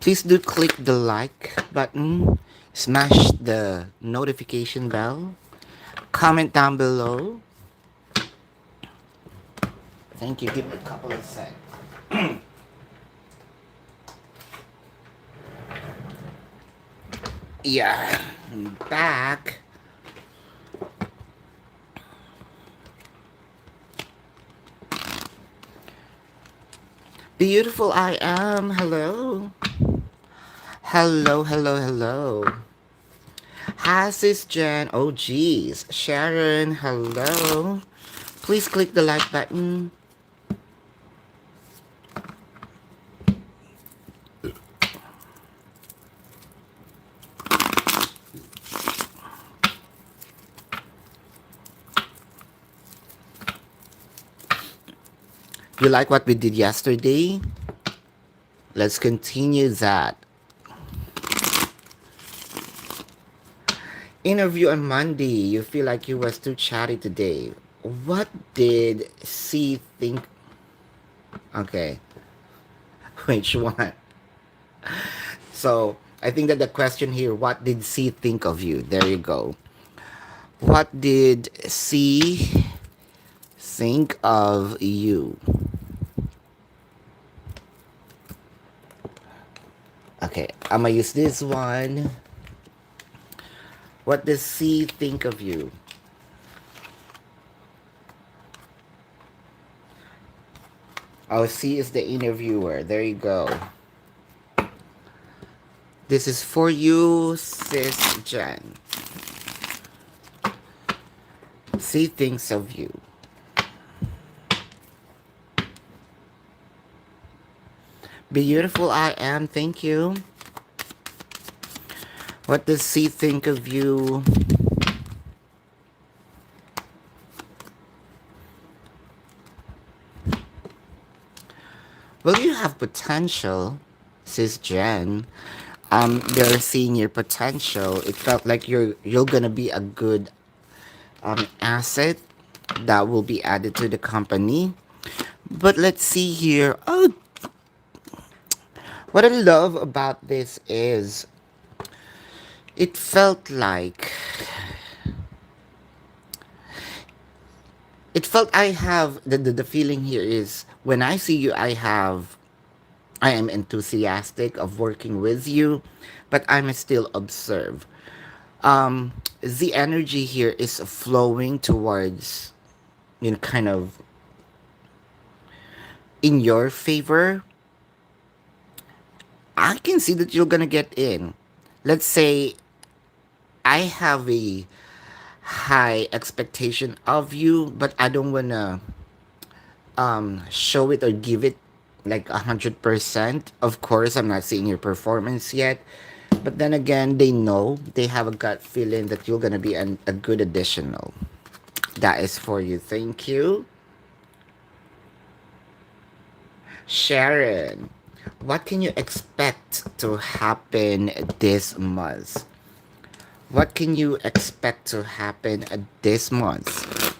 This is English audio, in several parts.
Please do click the like button, smash the notification bell, comment down below. Thank you. Give me a couple of seconds. Yeah, I'm back. Beautiful I am. Hello. Hello, hello, hello. Hi, sis Jen. Oh, geez. Sharon, hello. Please click the like button. You like what we did yesterday? Let's continue that. Interview on Monday. You feel like you was too chatty today. What did C think? Okay, which one? So I think that the question here, what did C think of you? There you go. What did C think of you? Okay, I'm gonna use this one. What does C think of you? Oh, C is the interviewer. There you go. This is for you, sis Jen. C thinks of you. Beautiful I am. Thank you. What does C think of you? Well, you have potential, sis Jen. They're seeing your potential. It felt like you're gonna be a good asset that will be added to the company. But let's see here. Oh, what I love about this is it felt like I have the feeling here is when I see you I am enthusiastic of working with you, but I'm still observe. The energy here is flowing towards, kind of in your favor. I can see that you're gonna get in. Let's say I have a high expectation of you, but I don't wanna show it or give it like 100%. Of course, I'm not seeing your performance yet, but then again, they have a gut feeling that you're gonna be a good additional. That is for you. Thank you, Sharon. What can you expect to happen this month? What can you expect to happen this month?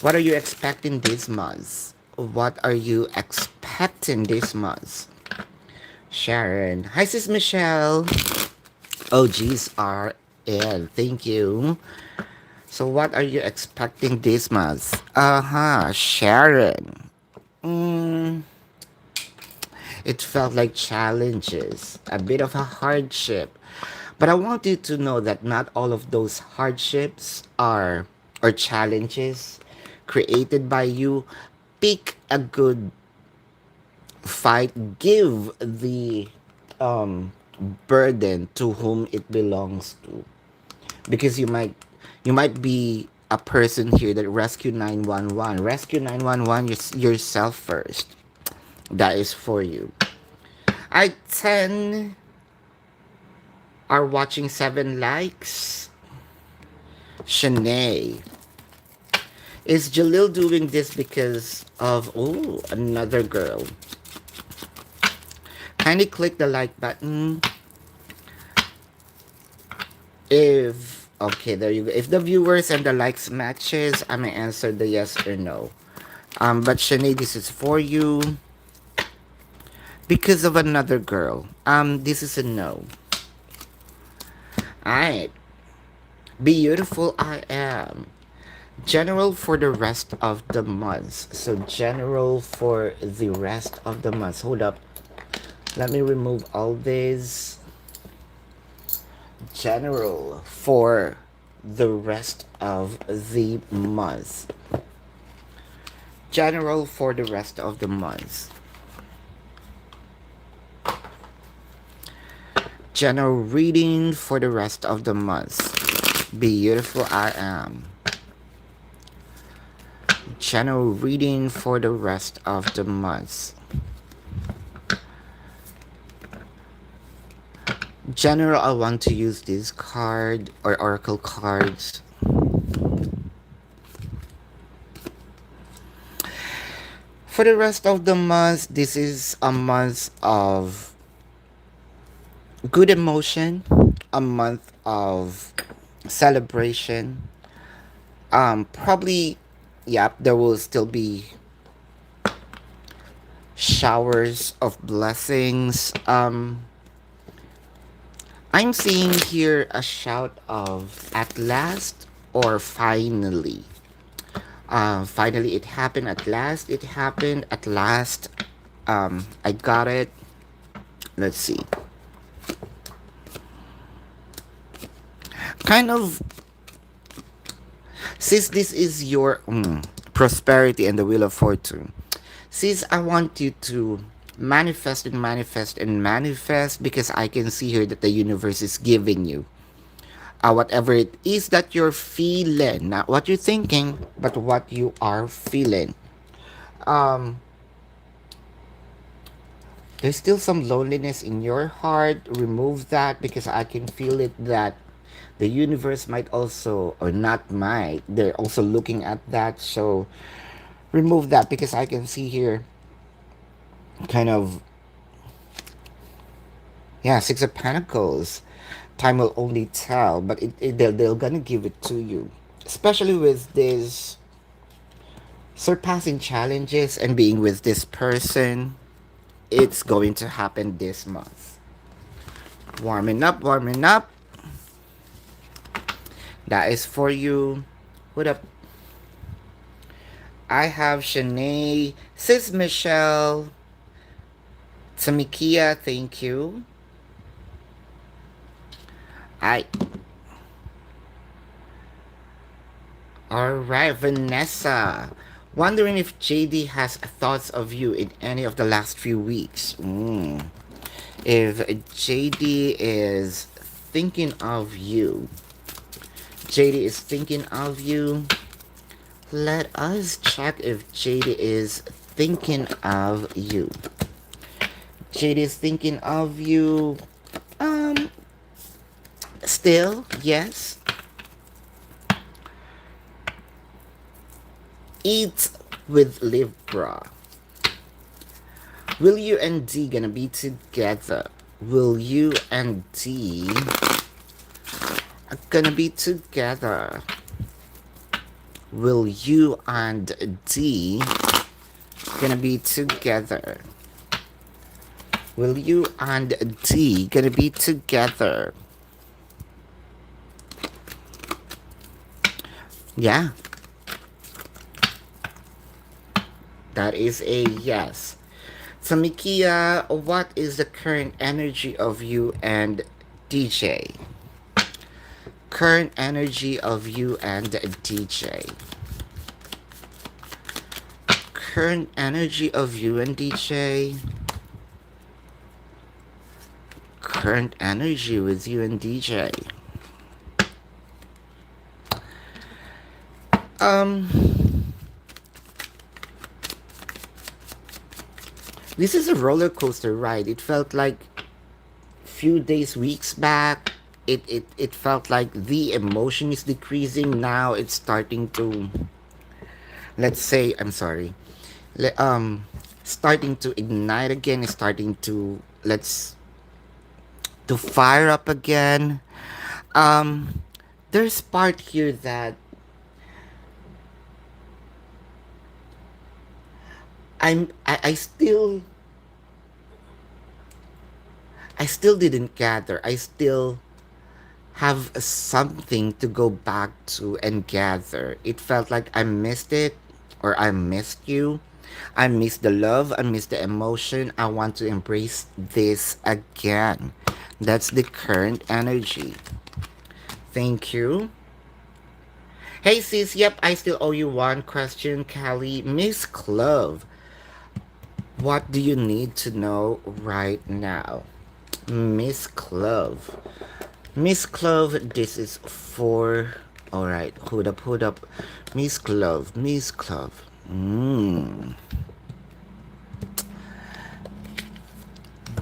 What are you expecting this month? What are you expecting this month? Sharon. Hi, sis Michelle. Oh, geez, RN. Thank you. So, what are you expecting this month? Sharon. Mm, it felt like challenges, a bit of a hardship. But I want you to know that not all of those hardships are or challenges created by you. Pick a good fight. Give the um, burden to whom it belongs to, because you might be a person here that rescue 911. Rescue 911 yourself first. That is for you. I 10 are watching 7 likes. Shanae. Is Jalil doing this because of, oh, another girl? Kindly click the like button. If, okay, there you go. If the viewers and the likes matches, I'm gonna answer the yes or no. But Shanae, this is for you. Because of another girl. This is a no. Alright. Beautiful I am. General for the rest of the months. So general for the rest of the months. Hold up. Let me remove all these. General for the rest of the month. General for the rest of the month. General reading for the rest of the month. Beautiful I am. General reading for the rest of the month. General, I want to use this card or oracle cards. For the rest of the month, this is a month of good emotion, a month of celebration. Probably, yep, there will still be showers of blessings. I'm seeing here a shout of at last or finally. Finally, it happened at last. It happened at last. I got it. Let's see. Kind of, since this is your prosperity and the wheel of fortune, since I want you to manifest and manifest and manifest because I can see here that the universe is giving you whatever it is that you're feeling, not what you're thinking, but what you are feeling. Um, there's still some loneliness in your heart. Remove that because I can feel it that the universe might also, or not might, they're also looking at that. So remove that because I can see here kind of, yeah, Six of Pentacles. Time will only tell, but they're gonna give it to you. Especially with this surpassing challenges and being with this person, it's going to happen this month. Warming up, warming up. That is for you. What up? I have Shanae, Sis Michelle, Tamikia, thank you. I. Alright, Vanessa. Wondering if JD has thoughts of you in any of the last few weeks. If JD is thinking of you, JD is thinking of you, let us check if JD is thinking of you. JD is thinking of you. Um, Still, yes. Eat with Libra. Will you and D gonna be together? Will you and D gonna be together? Will you and D gonna be together? Will you and D gonna be together? Yeah, that is a yes. So Mikia, what is the current energy of you and DJ? Current energy of you and DJ. Current energy of you and DJ. Current energy with you and DJ. Um, this is a roller coaster ride. It felt like few days, weeks back, it felt like the emotion is decreasing. Now it's starting to, let's say, I'm sorry, starting to ignite again. It's starting to, to fire up again. Um, there's part here that I still I still didn't gather. I still have something to go back to and gather. It felt like I missed it, or I missed you. I miss the love, I miss the emotion. I want to embrace this again. That's the current energy. Thank you. Hey sis, yep, I still owe you one question, Callie. Miss Clove, what do you need to know right now? Miss Clove. Miss Clove, this is for. Alright, hold up. Miss Clove, Miss Clove.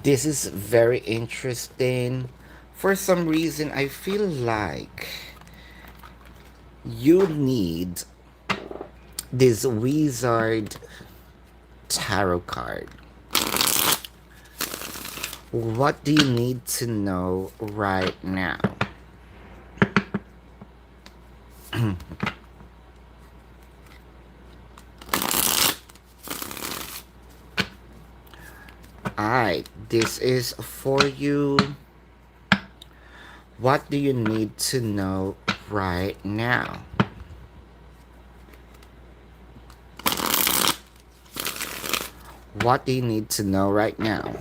This is very interesting. For some reason, I feel like you need this wizard tarot card. What do you need to know right now? Alright, this is for you. What do you need to know right now? What do you need to know right now?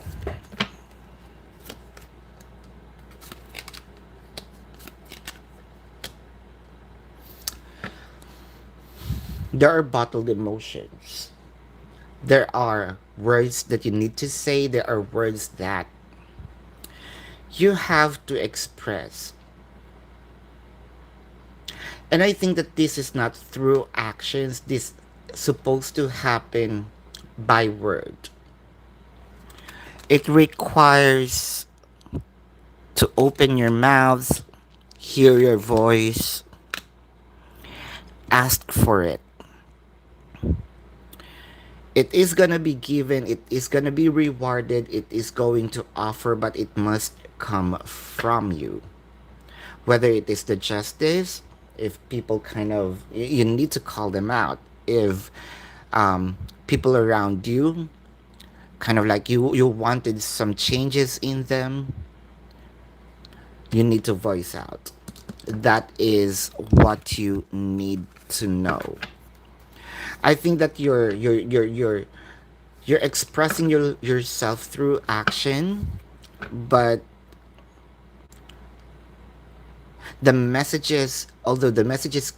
There are bottled emotions. There are words that you need to say. There are words that you have to express. And I think that this is not through actions. This is supposed to happen by word. It requires to open your mouths, hear your voice, ask for it. It is gonna be given, it is gonna be rewarded, it is going to offer, but it must come from you. Whether it is the justice, if people kind of, you need to call them out. If people around you, kind of like you wanted some changes in them, you need to voice out. That is what you need to know. I think that you're expressing yourself through action, but the messages, although the messages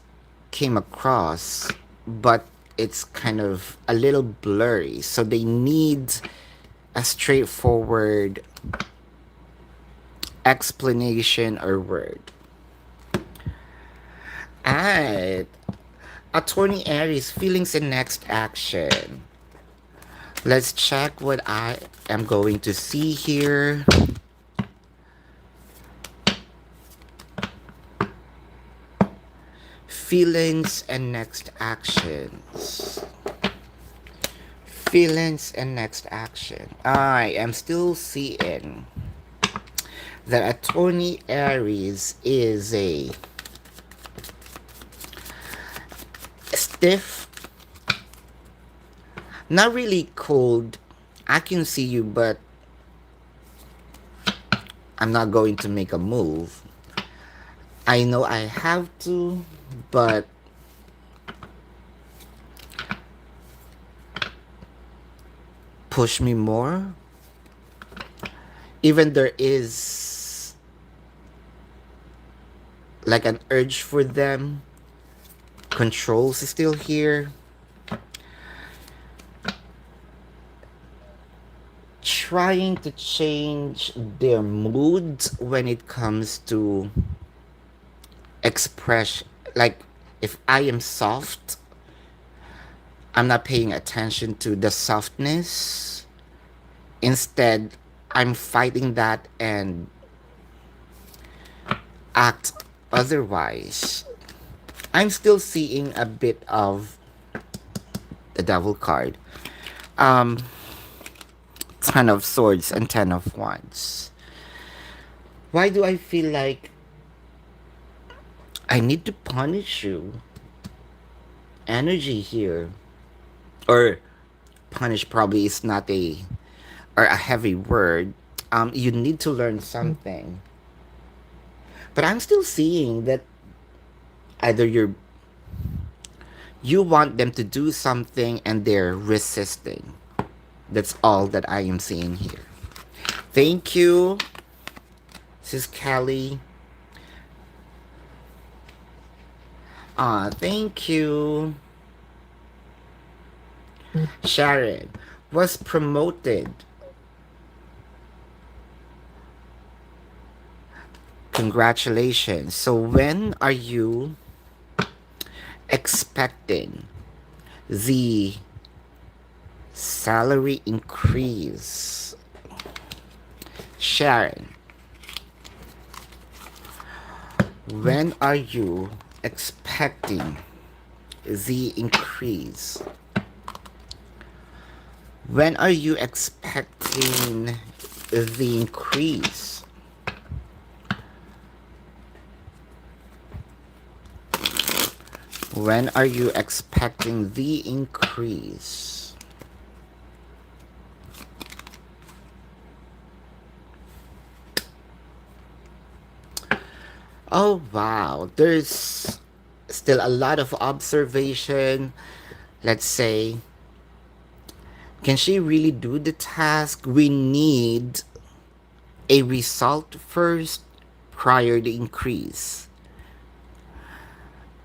came across, but it's kind of a little blurry, so they need a straightforward explanation or word. Alright, Attorney Aries, feelings and next action. Let's check what I am going to see here. Feelings and next actions. Feelings and next action. I am still seeing that Attorney Aries is a stiff, not really cold. I can see you, but I'm not going to make a move. I know I have to, but push me more. Even there is like an urge for them, controls is still here. Trying to change their mood when it comes to express. Like, if I am soft, I'm not paying attention to the softness. Instead, I'm fighting that and act otherwise. I'm still seeing a bit of the devil card. Um, Ten of Swords and Ten of Wands. Why do I feel like I need to punish you? Energy here. Or punish probably is not a, or a heavy word. You need to learn something. But I'm still seeing that either you want them to do something and they're resisting. That's all that I am seeing here. Thank you, Sis Kelly. Thank you, Sharon. Was promoted. Congratulations. So when are you expecting the salary increase? Sharon, when are you expecting the increase? When are you expecting the increase? When are you expecting the increase? Oh wow, there's still a lot of observation. Let's say, can she really do the task? We need a result first prior to increase.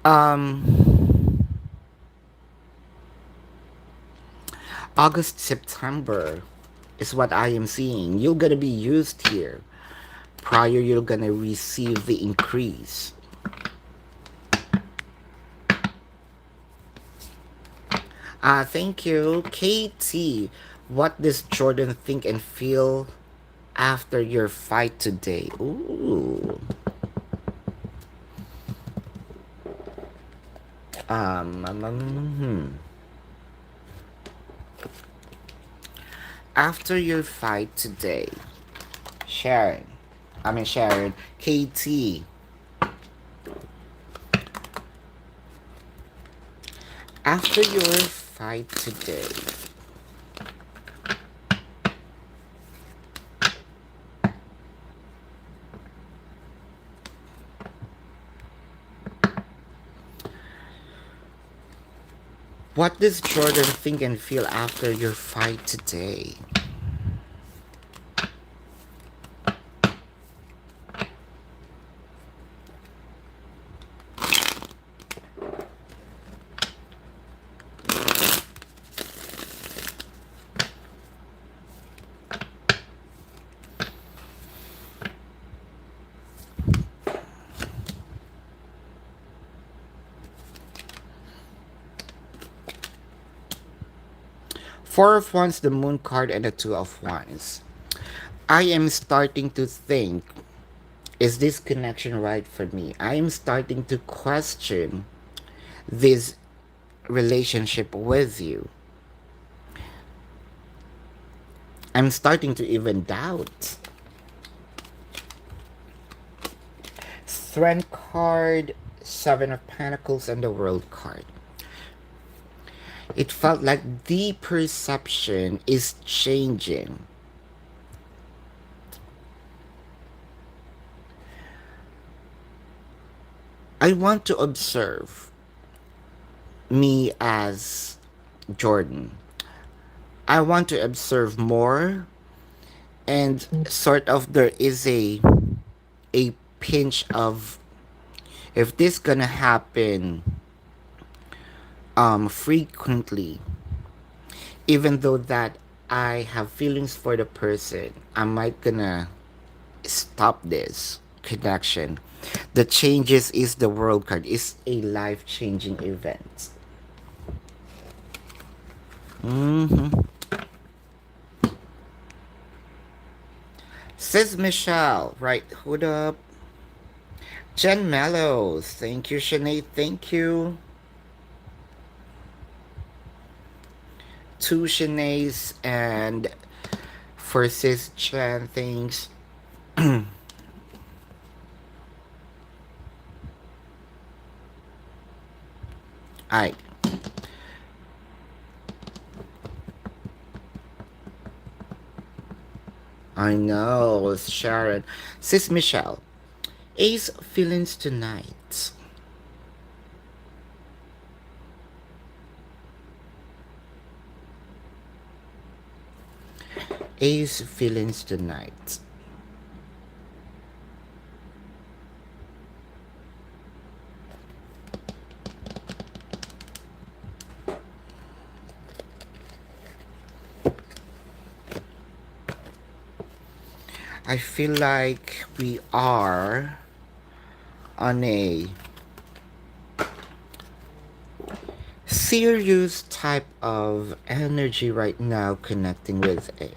Um, August, September is what I am seeing. You're gonna be used here. Prior, you're gonna receive the increase. Thank you, KT. What does Jordan think and feel after your fight today? Ooh. Hmm. After your fight today, Sharon. Sharon. KT. After your fight today, what does Jordan think and feel after your fight today? Four of Wands, the Moon card, and the Two of Wands. I am starting to think, is this connection right for me? I am starting to question this relationship with you. I'm starting to even doubt. Strength card, Seven of Pentacles, and the World card. It felt like the perception is changing. I want to observe me as Jordan. I want to observe more, and sort of there is a pinch of, if this gonna happen frequently, even though that I have feelings for the person, I might gonna stop this connection. The changes is the World card. Is a life changing event. Mm-hmm. Says Michelle, right? Hold up. Jen Mellows, thank you, Sinead, thank you. Two Sineads and for Sis Jen, thanks. Alright. I know, Sharon. Sis Michelle, Ace feelings tonight. Ace feelings tonight. I feel like we are on a serious type of energy right now connecting with A.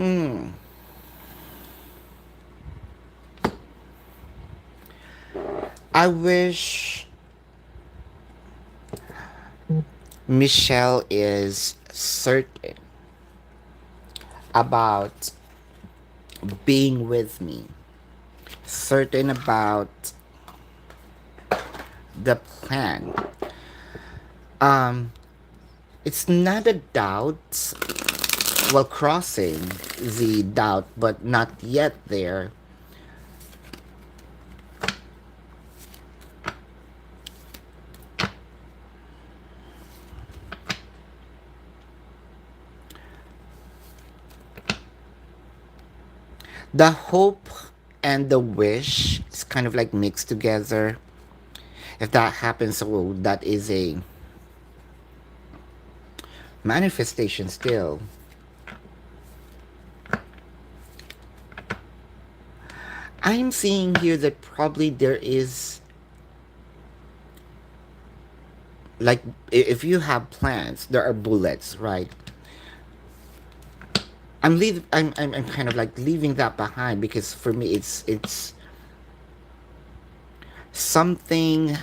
Hmm. I wish Michelle is certain about being with me, certain about the plan. Um, it's not a doubt while crossing the doubt, but not yet there. The hope and the wish is kind of like mixed together. If that happens, so that is a manifestation still. I'm seeing here that probably there is like if you have plans, there are bullets, right? I'm kind of like leaving that behind because for me it's something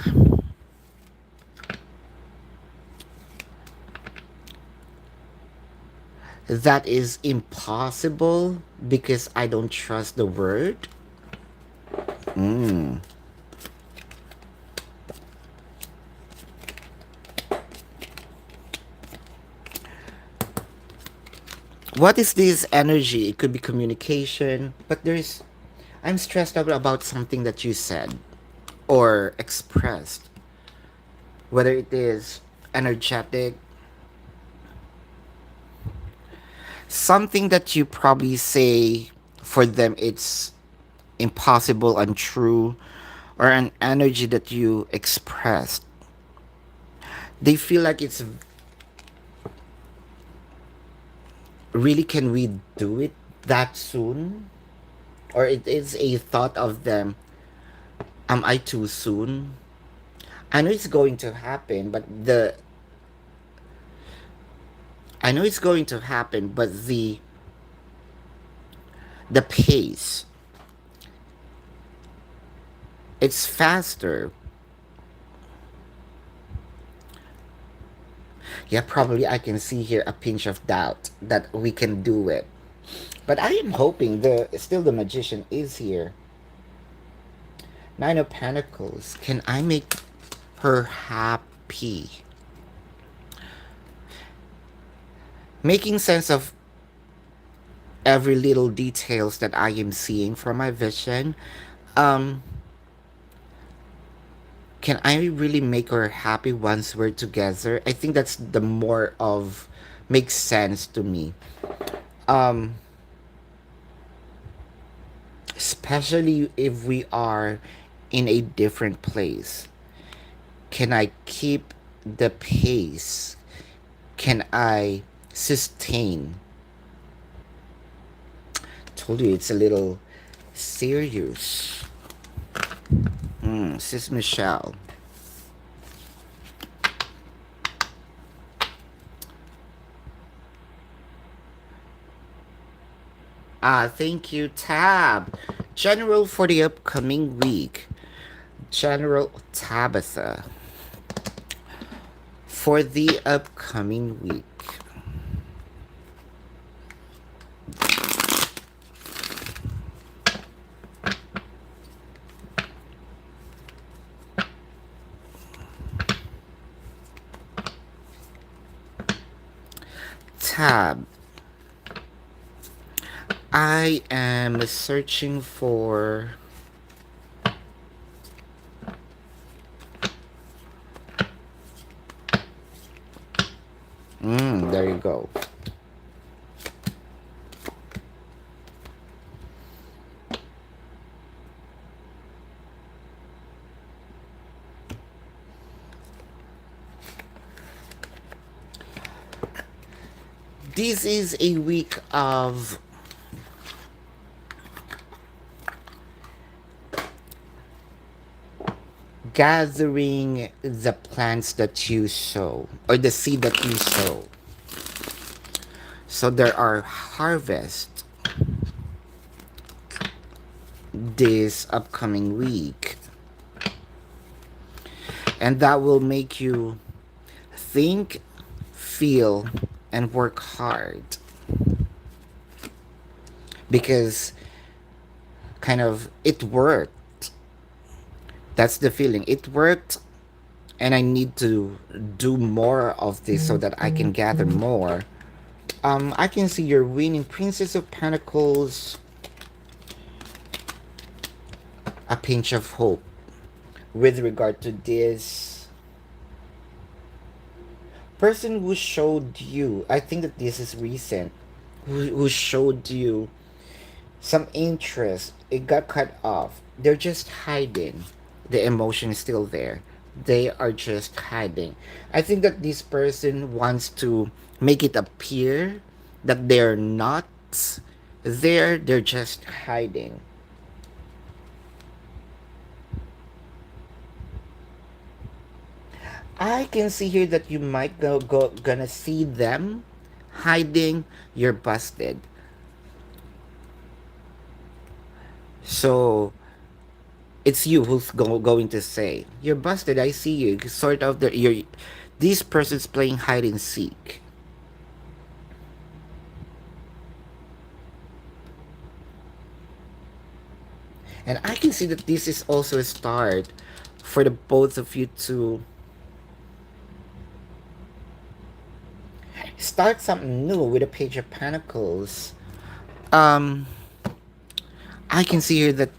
that is impossible because I don't trust the word. Mm. What is this energy? It could be communication, but there's I'm stressed out about something that you said or expressed, whether it is energetic, something that you probably say for them it's impossible, untrue, or an energy that you expressed. They feel like it's really, can we do it that soon? Or it is a thought of them, am I too soon? I know it's going to happen, but I know it's going to happen, but the pace, it's faster. Yeah, probably I can see here a pinch of doubt that we can do it. But I am hoping the magician is here. Nine of Pentacles. Can I make her happy? Making sense of every little details that I am seeing from my vision. Um, can I really make her happy once we're together? I think that's the more of makes sense to me. Um, especially if we are in a different place. Can I keep the pace? Can I sustain? Told you it's a little serious. Sis Michelle. Thank you, Tab. General for the upcoming week. General Tabitha. For the upcoming week. Tab. I am searching for. There you go. This is a week of gathering the plants that you sow or the seed that you sow. So there are harvest this upcoming week, and that will make you think, feel, and work hard because kind of it worked. That's the feeling. It worked, and I need to do more of this so that I can gather more. I can see you're winning Princess of Pentacles, a pinch of hope with regard to this person who showed you. I think that this is recent. Who showed you some interest? It got cut off. They're just hiding. The emotion is still there. They are just hiding. I think that this person wants to make it appear that they're not there. They're just hiding. I can see here that you might gonna see them hiding. You're busted. So it's you who's going to say you're busted. I see you. Sort of the you're. This person's playing hide and seek, and I can see that this is also a start for the both of you to start something new with a Page of Pentacles. Um, I can see here that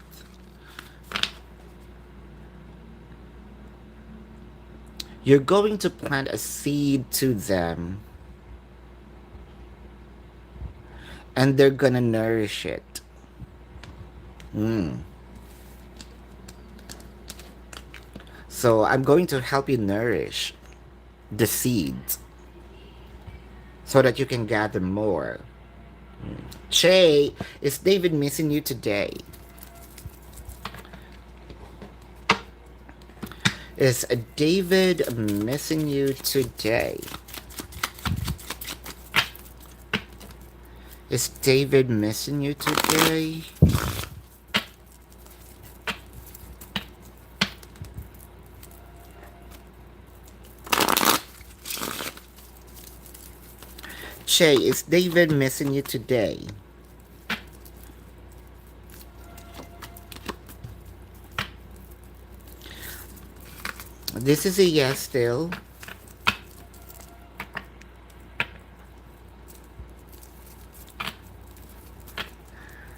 you're going to plant a seed to them and they're gonna nourish it. So I'm going to help you nourish the seeds so that you can gather more. Che, is David missing you today? Is David missing you today? Is David missing you today? Che, is David missing you today? This is a yes still.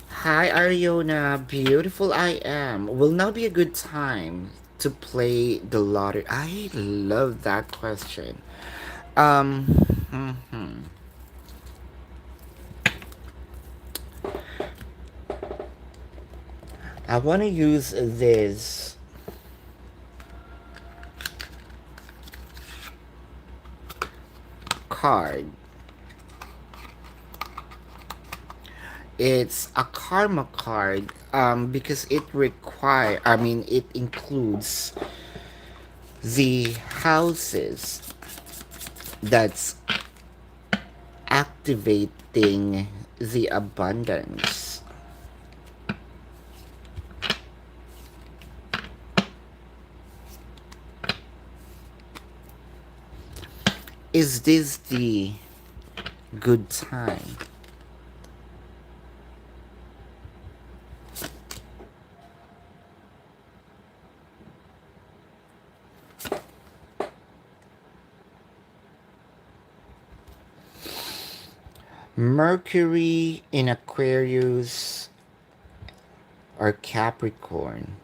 Hi Ariona, beautiful I am. Will now be a good time to play the lottery? I love that question. Um, mhm. I want to use this card. It's a karma card because it includes the houses that's activating the abundance. Is this the good time? Mercury in Aquarius or Capricorn.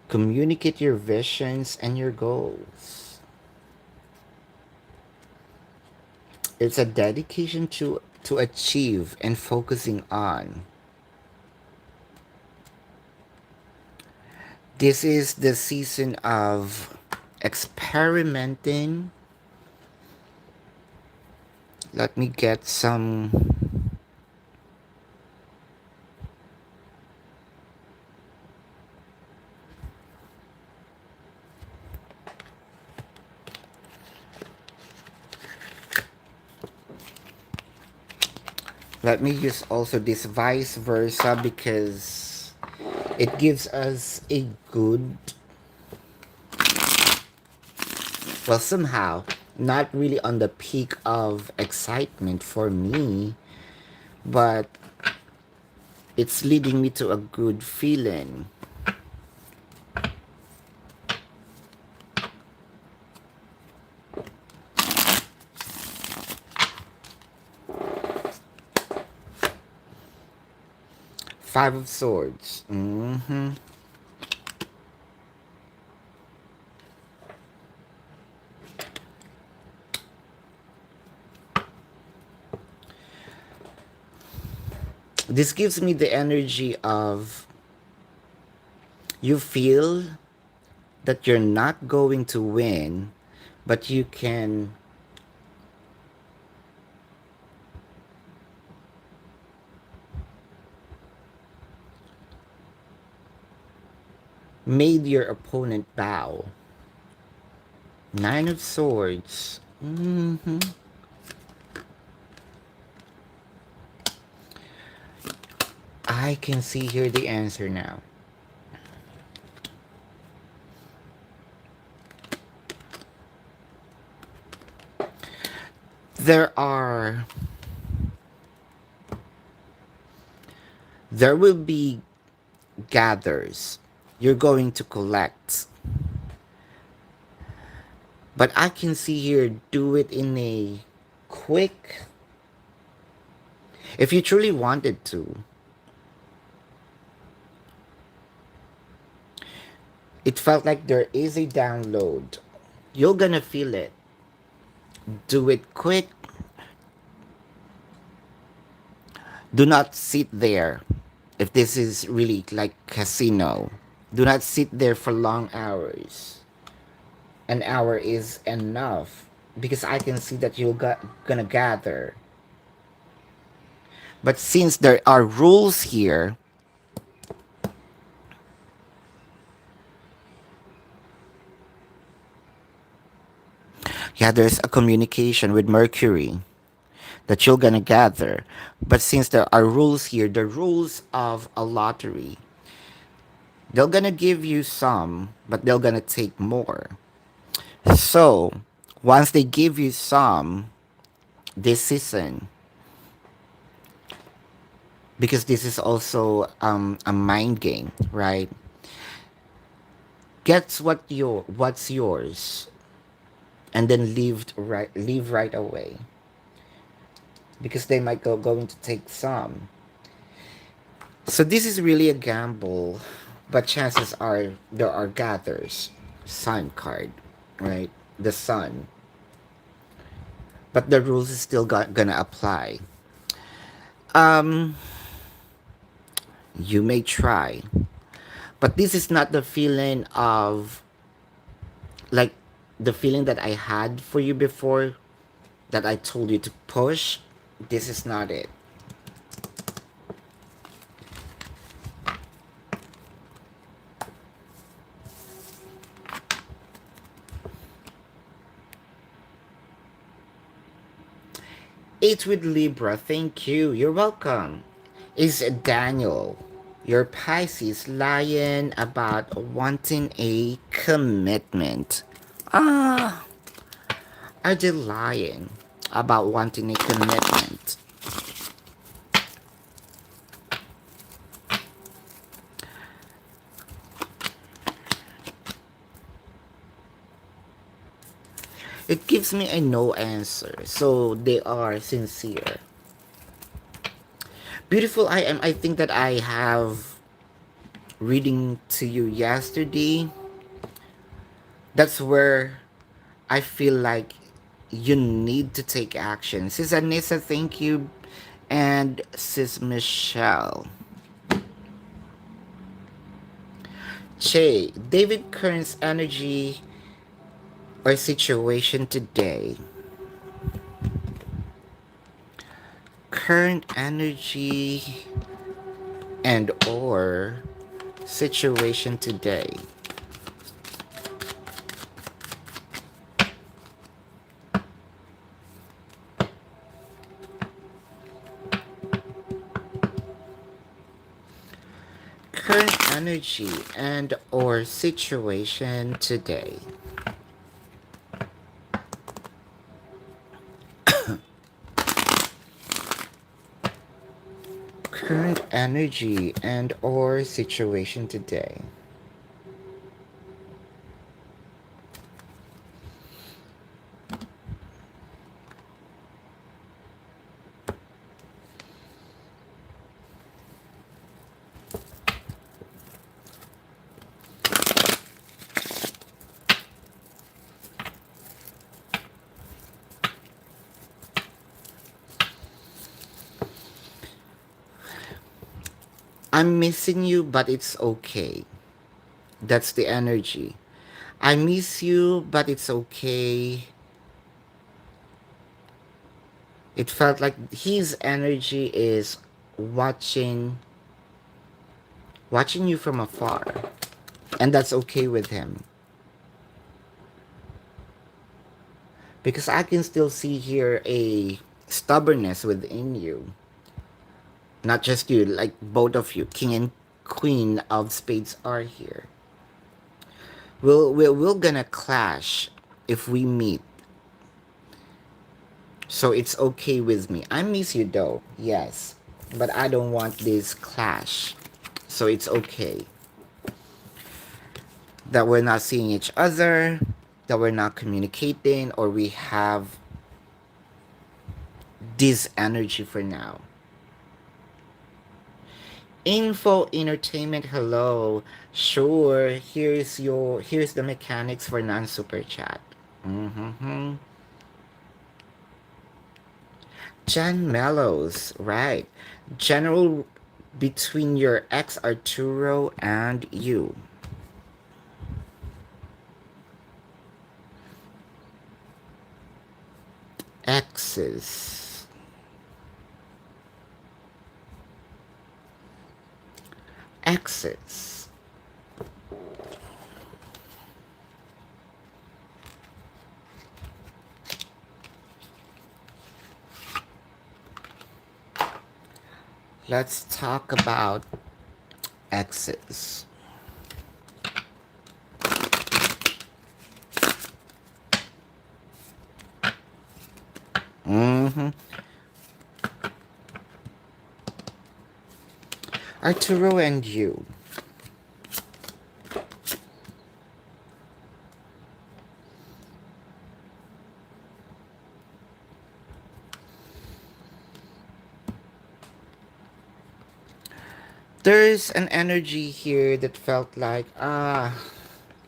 Communicate your visions and your goals. It's a dedication to achieve and focusing on. This is the season of experimenting. Let me get some. Let me use also this vice versa because it gives us a good, well, somehow, not really on the peak of excitement for me, but it's leading me to a good feeling. Five of Swords. This gives me the energy of you feel that you're not going to win, but you can made your opponent bow. Nine of Swords. I can see here the answer now. There are there will be gathers you're going to collect, but I can see here do it in a quick, if you truly wanted to. It felt like there is a download. You're gonna feel it. Do it quick. Do not sit there. If this is really like casino, do not sit there for long hours. An hour is enough because I can see that gonna gather. But since there are rules here, yeah, there's a communication with Mercury that you're gonna gather. But since there are rules here, the rules of a lottery, they're gonna give you some, but they're gonna take more. So once they give you some this season, because this is also a mind game, right? Gets what's yours, and then leave right away, because they might going to take some. So this is really a gamble, but chances are there are gathers. Sun card, right? The sun. But the rules is still gonna apply. Um, you may try, but this is not the feeling of like the feeling that I had for you before that I told you to push. This is not it. Eight with Libra. Thank you. You're welcome. Is Daniel. Your Pisces lying about wanting a commitment. Ah, are they lying about wanting a commitment? It gives me a no answer, so they are sincere. Beautiful I am. I think that I have reading to you yesterday. That's where I feel like you need to take action. Sis Anissa, thank you. And Sis Michelle. Che, David Kern's energy or situation today. Current energy and or situation today. Current energy and or situation today. Current energy and or situation today. I'm missing you, but it's okay. That's the energy. I miss you, but it's okay. It felt like his energy is watching watching you from afar. And that's okay with him. Because I can still see here a stubbornness within you. Not just you, like both of you. King and Queen of Spades are here. We're gonna clash if we meet. So it's okay with me. I miss you though, yes. But I don't want this clash. So it's okay that we're not seeing each other, that we're not communicating, or we have this energy for now. Info entertainment, hello. Sure, here's the mechanics for non-super chat. Mm-hmm. Jan Mellows, right. General between your ex Arturo and you. Exes. Exes. Let's talk about exes. Mm-hmm. Arturo and you. There's an energy here that felt like,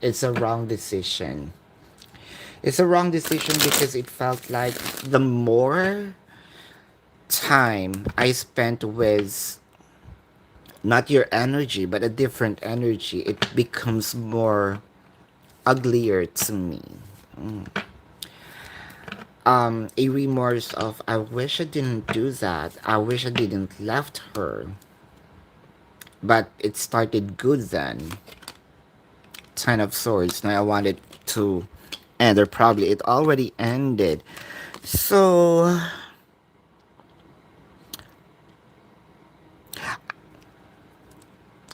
it's a wrong decision. It's a wrong decision because it felt like the more time I spent with not your energy, but a different energy, it becomes more uglier to me. A remorse of I wish I didn't do that. I wish I didn't left her. But it started good then. Ten of Swords. Now I wanted to end, or probably it already ended. So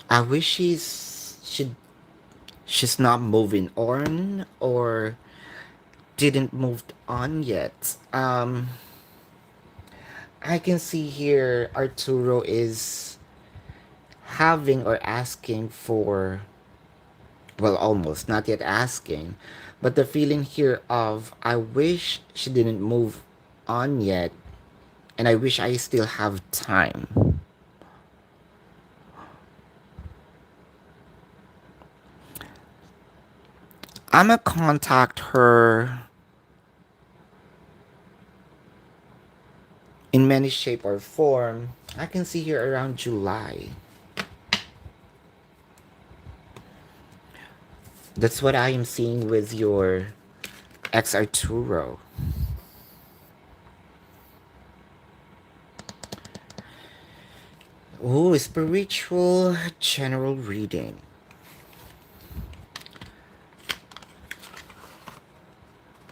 I wish she's not moving on or didn't move on yet. I can see here Arturo is having or asking for, well, almost not yet asking, but the feeling here of I wish she didn't move on yet, and I wish I still have time. I'm gonna contact her in many shape or form. I can see here around July. That's what I am seeing with your ex Arturo. Oh, spiritual general reading.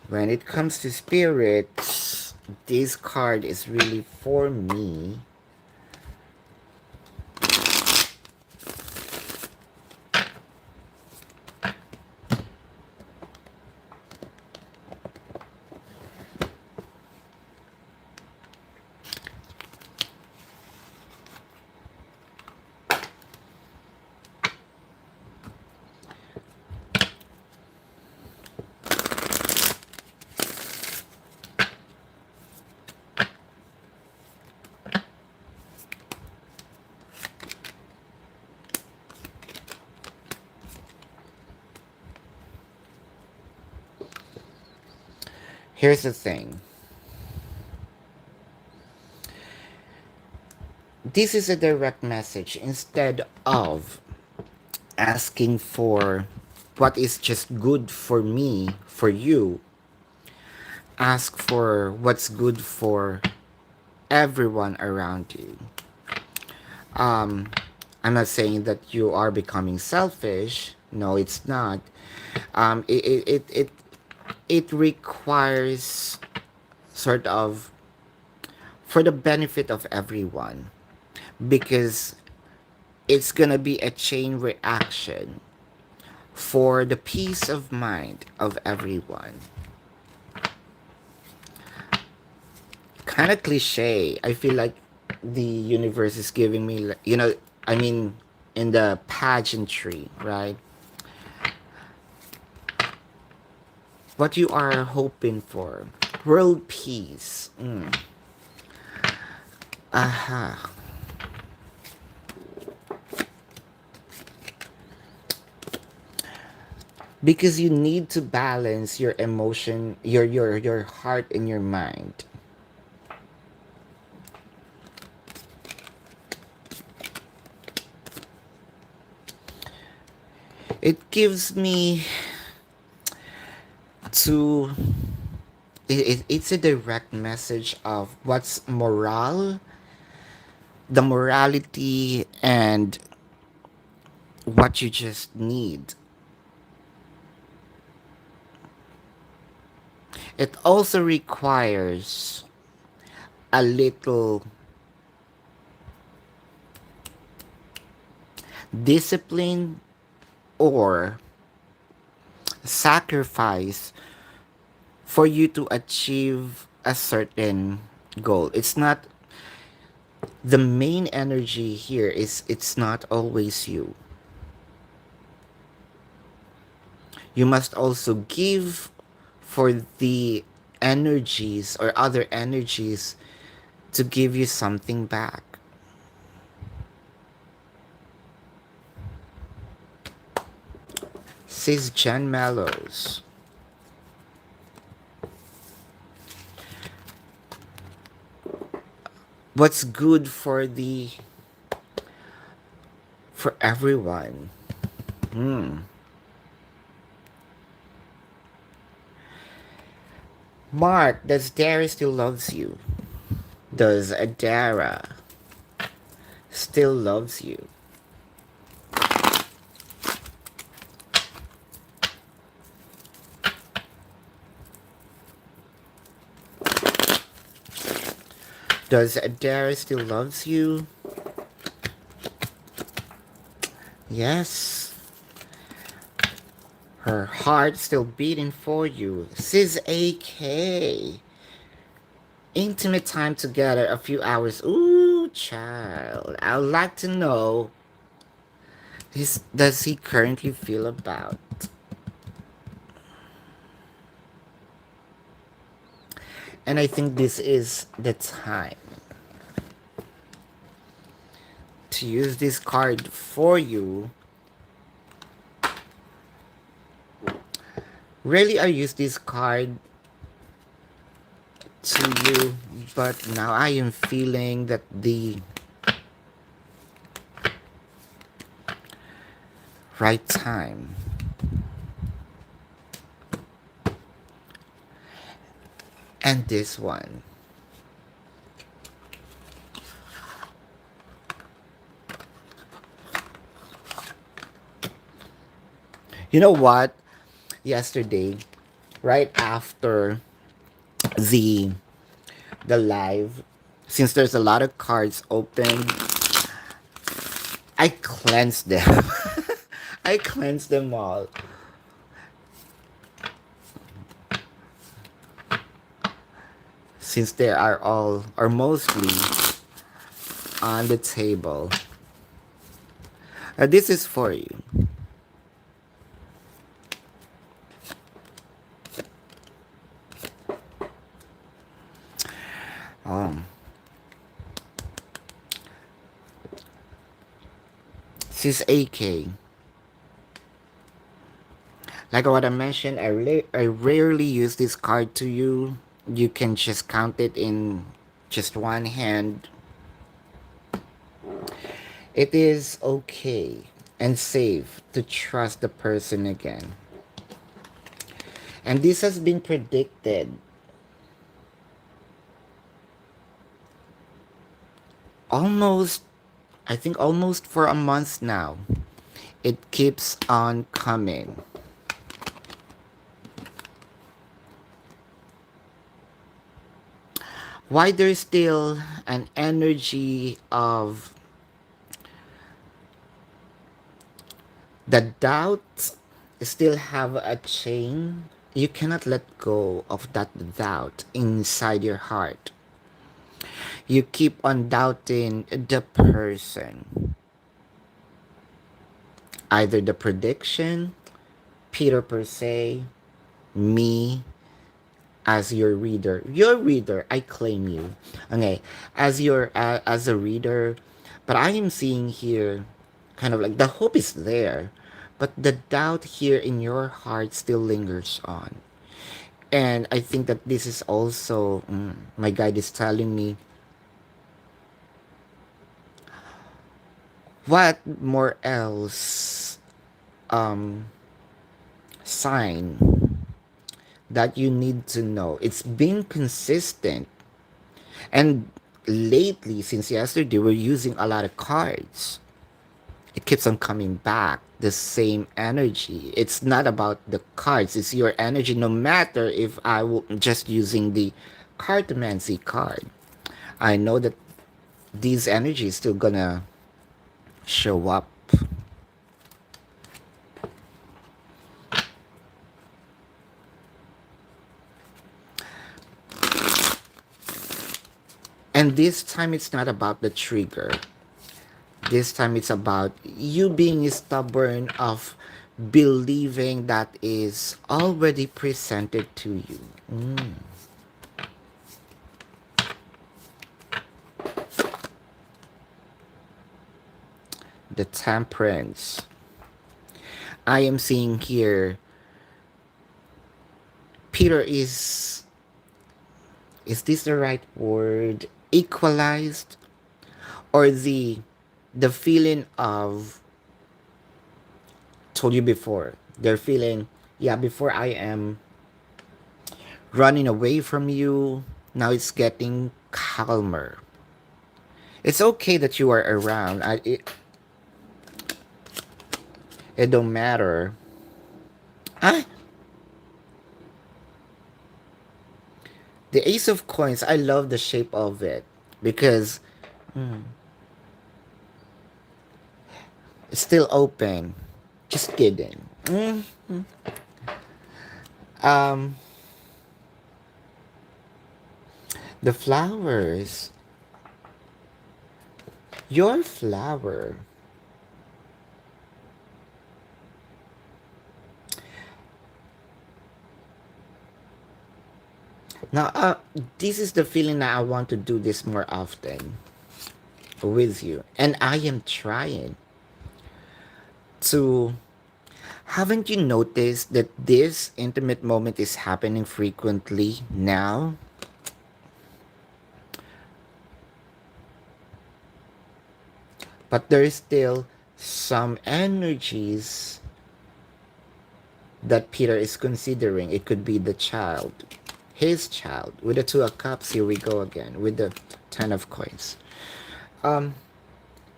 When it comes to spirits, this card is really for me. Here's the thing. This is a direct message instead of asking for what is just good for me, for you. Ask for what's good for everyone around you. Um, I'm not saying that you are becoming selfish. No, it's not. It requires sort of for the benefit of everyone because it's gonna be a chain reaction for the peace of mind of everyone. Kind of cliche. I feel like the universe is giving me, I mean, in the pageantry, right? What you are hoping for, world peace. Aha. Because you need to balance your emotion, your heart and your mind. It gives me to it's a direct message of what's moral, the morality and what you just need. It also requires a little discipline or sacrifice for you to achieve a certain goal. It's not the main energy here is it's not always you. You must also give for the energies or other energies to give you something back. Says Jen Mellows. What's good for everyone? Mark, does Dara still loves you? Does Adara still loves you? Does Adara still loves you? Yes, her heart still beating for you. Sis AK. Intimate time together, a few hours. Ooh, child. I'd like to know, does he currently feel about? And I think this is the time to use this card for you. Really, I use this card to you, but now I am feeling that the right time. And this one. You know what? Yesterday, right after the the live, since there's a lot of cards open, I cleansed them. I cleansed them all. Since they are all, or mostly, on the table. This is for you. Um, Sis AK. Like what I mentioned, I rarely use this card to you. You can just count it in just one hand. It is okay and safe to trust the person again. And this has been predicted almost, I think almost for a month now. It keeps on coming. Why there's still an energy of the doubt still have a chain. You cannot let go of that doubt inside your heart. You keep on doubting the person, either the prediction, Peter per se, me as your reader. Your reader, I claim you. Okay, as your as a reader, but I am seeing here kind of like the hope is there, but the doubt here in your heart still lingers on. And I think that this is also my guide is telling me what more else um sign that you need to know. It's been consistent. And lately, since yesterday, we're using a lot of cards. It keeps on coming back. The same energy. It's not about the cards, it's your energy. No matter if I will just using the cartomancy card, I know that these energies still gonna show up. And this time it's not about the trigger. This time it's about you being stubborn of believing that is already presented to you. The temperance. I am seeing here Peter is this the right word? Equalized, or the feeling of, told you before, they're feeling, yeah, before I am running away from you, now it's getting calmer. It's okay that you are around. It don't matter. Ah, the Ace of Coins, I love the shape of it because Still open. Just kidding. Um, the flowers. Your flower. Now, this is the feeling that I want to do this more often with you. And I am trying to. Haven't you noticed that this intimate moment is happening frequently now? But there is still some energies that Peter is considering. It could be the child, his child. With the Two of Cups, here we go again, with the Ten of Coins. Um,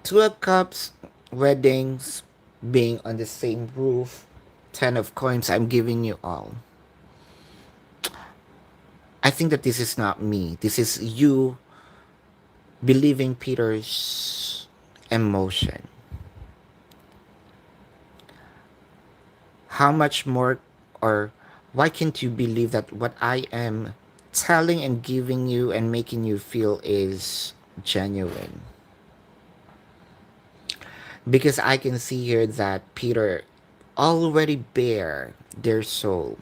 Two of Cups, weddings, being on the same roof, Ten of Coins, I'm giving you all. I think that this is not me. This is you believing Peter's emotion. How much more, or why can't you believe that what I am telling and giving you and making you feel is genuine? Because I can see here that Peter already bare their soul,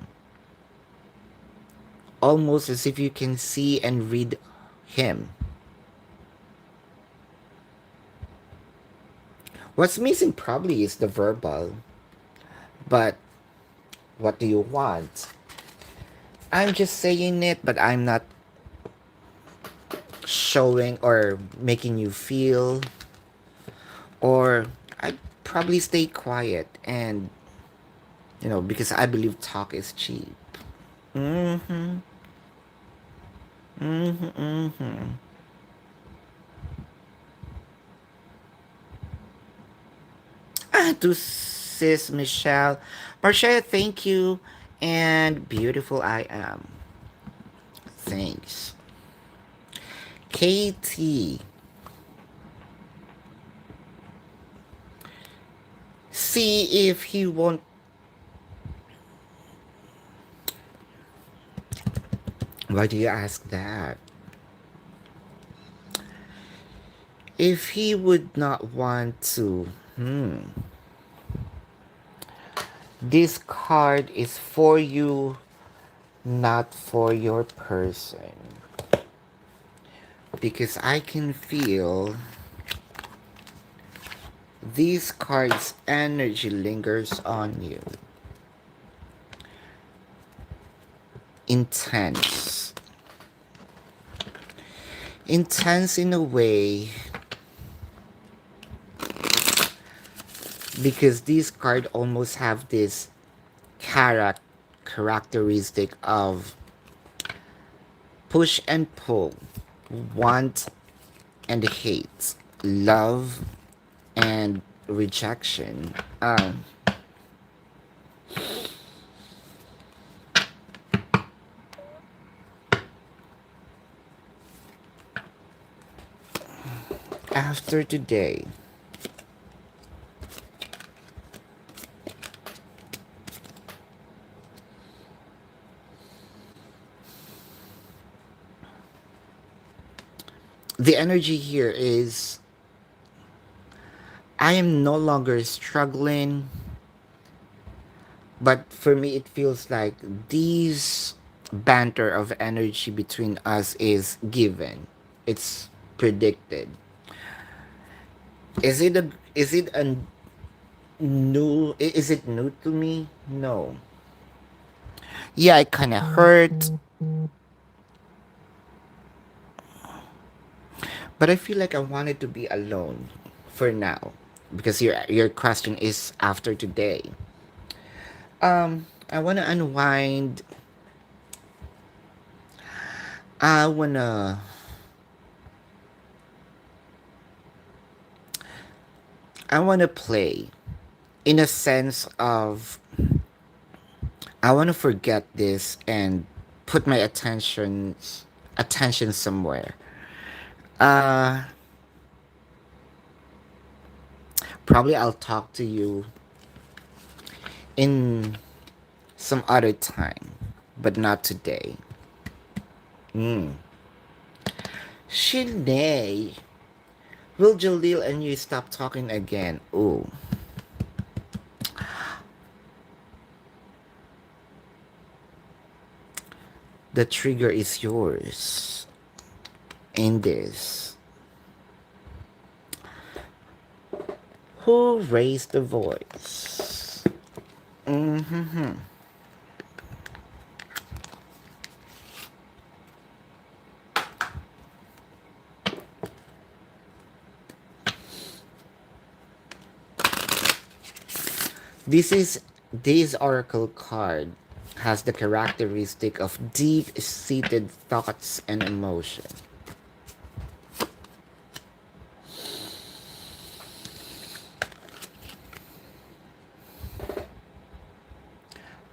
almost as if you can see and read him. What's missing probably is the verbal, but what do you want? I'm just saying it, but I'm not showing or making you feel, or I probably stay quiet and, because I believe talk is cheap. Mm-hmm. Mm-hmm. Mm-hmm. To sis Michelle. Marcia, thank you. And beautiful I am. Thanks. KT. See if he won't. Why do you ask that? If he would not want to. This card is for you, not for your person. Because I can feel these cards' energy lingers on you. Intense. Intense in a way because these cards almost have this characteristic of push and pull, want and hate, love and rejection. After today, the energy here is I am no longer struggling, but for me it feels like these banter of energy between us is given. It's predicted. Is it a new, is it new to me? No. Yeah, it kind of hurt, but I feel like I wanted to be alone for now because your question is after today. I want to unwind. I want to I want to play in a sense of I want to forget this and put my attention somewhere. Uh Probably I'll talk to you in some other time, but not today. Hmm. Shanae, will Jalil and you stop talking again? Ooh, the trigger is yours in this. Who raised the voice? Mm-hmm. This is this oracle card has the characteristic of deep-seated thoughts and emotion.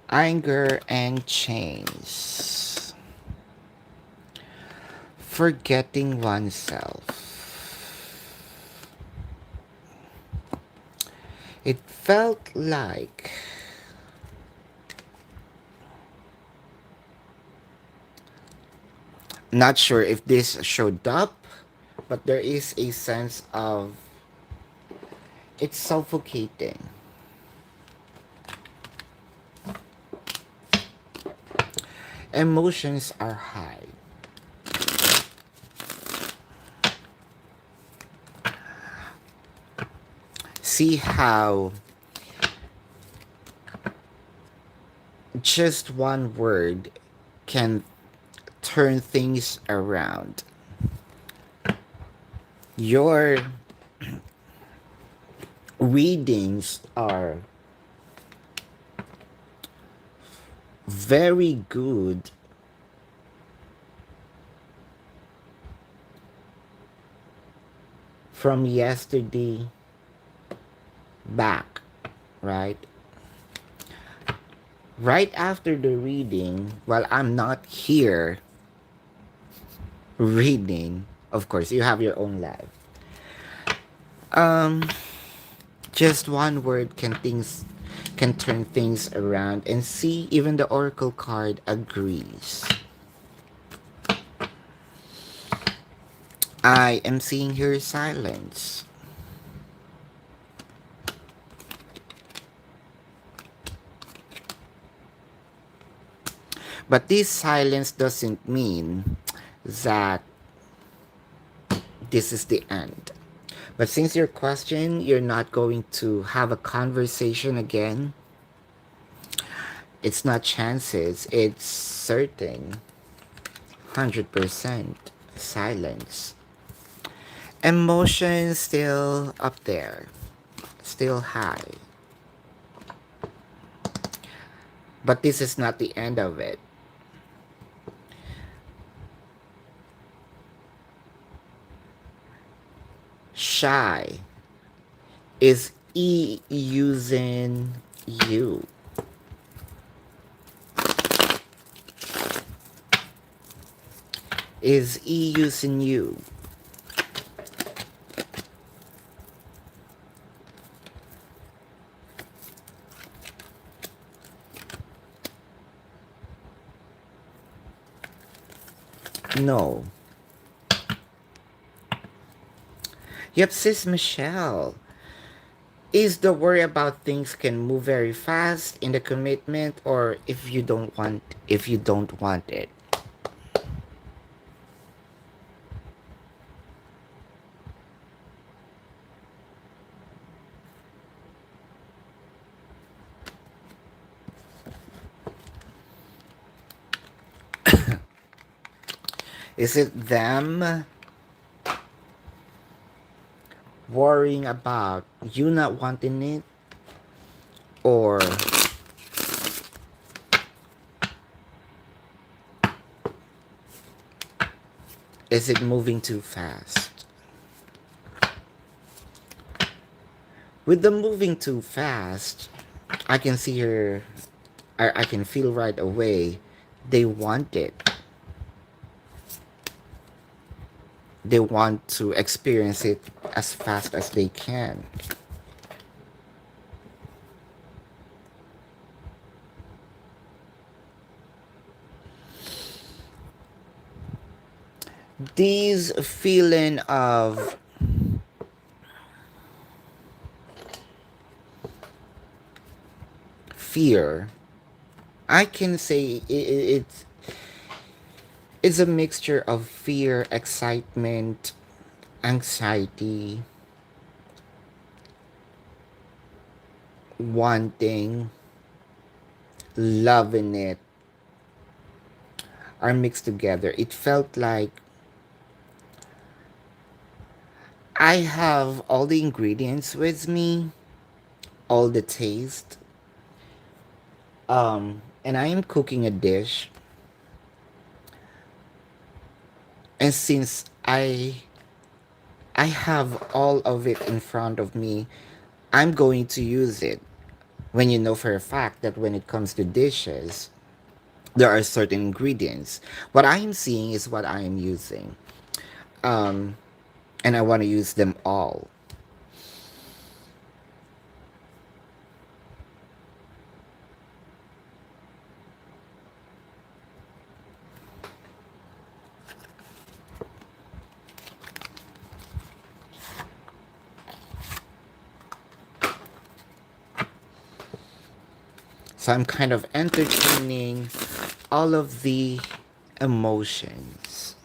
Anger and change. Forgetting oneself. It felt like not sure if this showed up, but there is a sense of it's suffocating. Emotions are high. See how just one word can turn things around. Your readings are very good from yesterday back, right? Right after the reading, while I'm not here reading, of course, you have your own life. Um, just one word can turn things around, and see, even the oracle card agrees. I am seeing here silence. But this silence doesn't mean that this is the end. But since your question, you're not going to have a conversation again, it's not chances, it's certain. 100% silence. Emotion still up there, still high. But this is not the end of it. Shy is E using you. Is E using you. No. Yep, sis Michelle. Is the worry about things can move very fast in the commitment, or if you don't want it? Is it them worrying about you not wanting it, or is it moving too fast? With the moving too fast, I can see her, I can feel right away they want it. They want to experience it as fast as they can. This feeling of fear, I can say it's a mixture of fear, excitement, anxiety, wanting, loving it are mixed together. It felt like I have all the ingredients with me, all the taste, and I am cooking a dish. And since I have all of it in front of me, I'm going to use it. When you know for a fact that when it comes to dishes, there are certain ingredients. What I am seeing is what I am using. Um, and I want to use them all. So I'm kind of entertaining all of the emotions.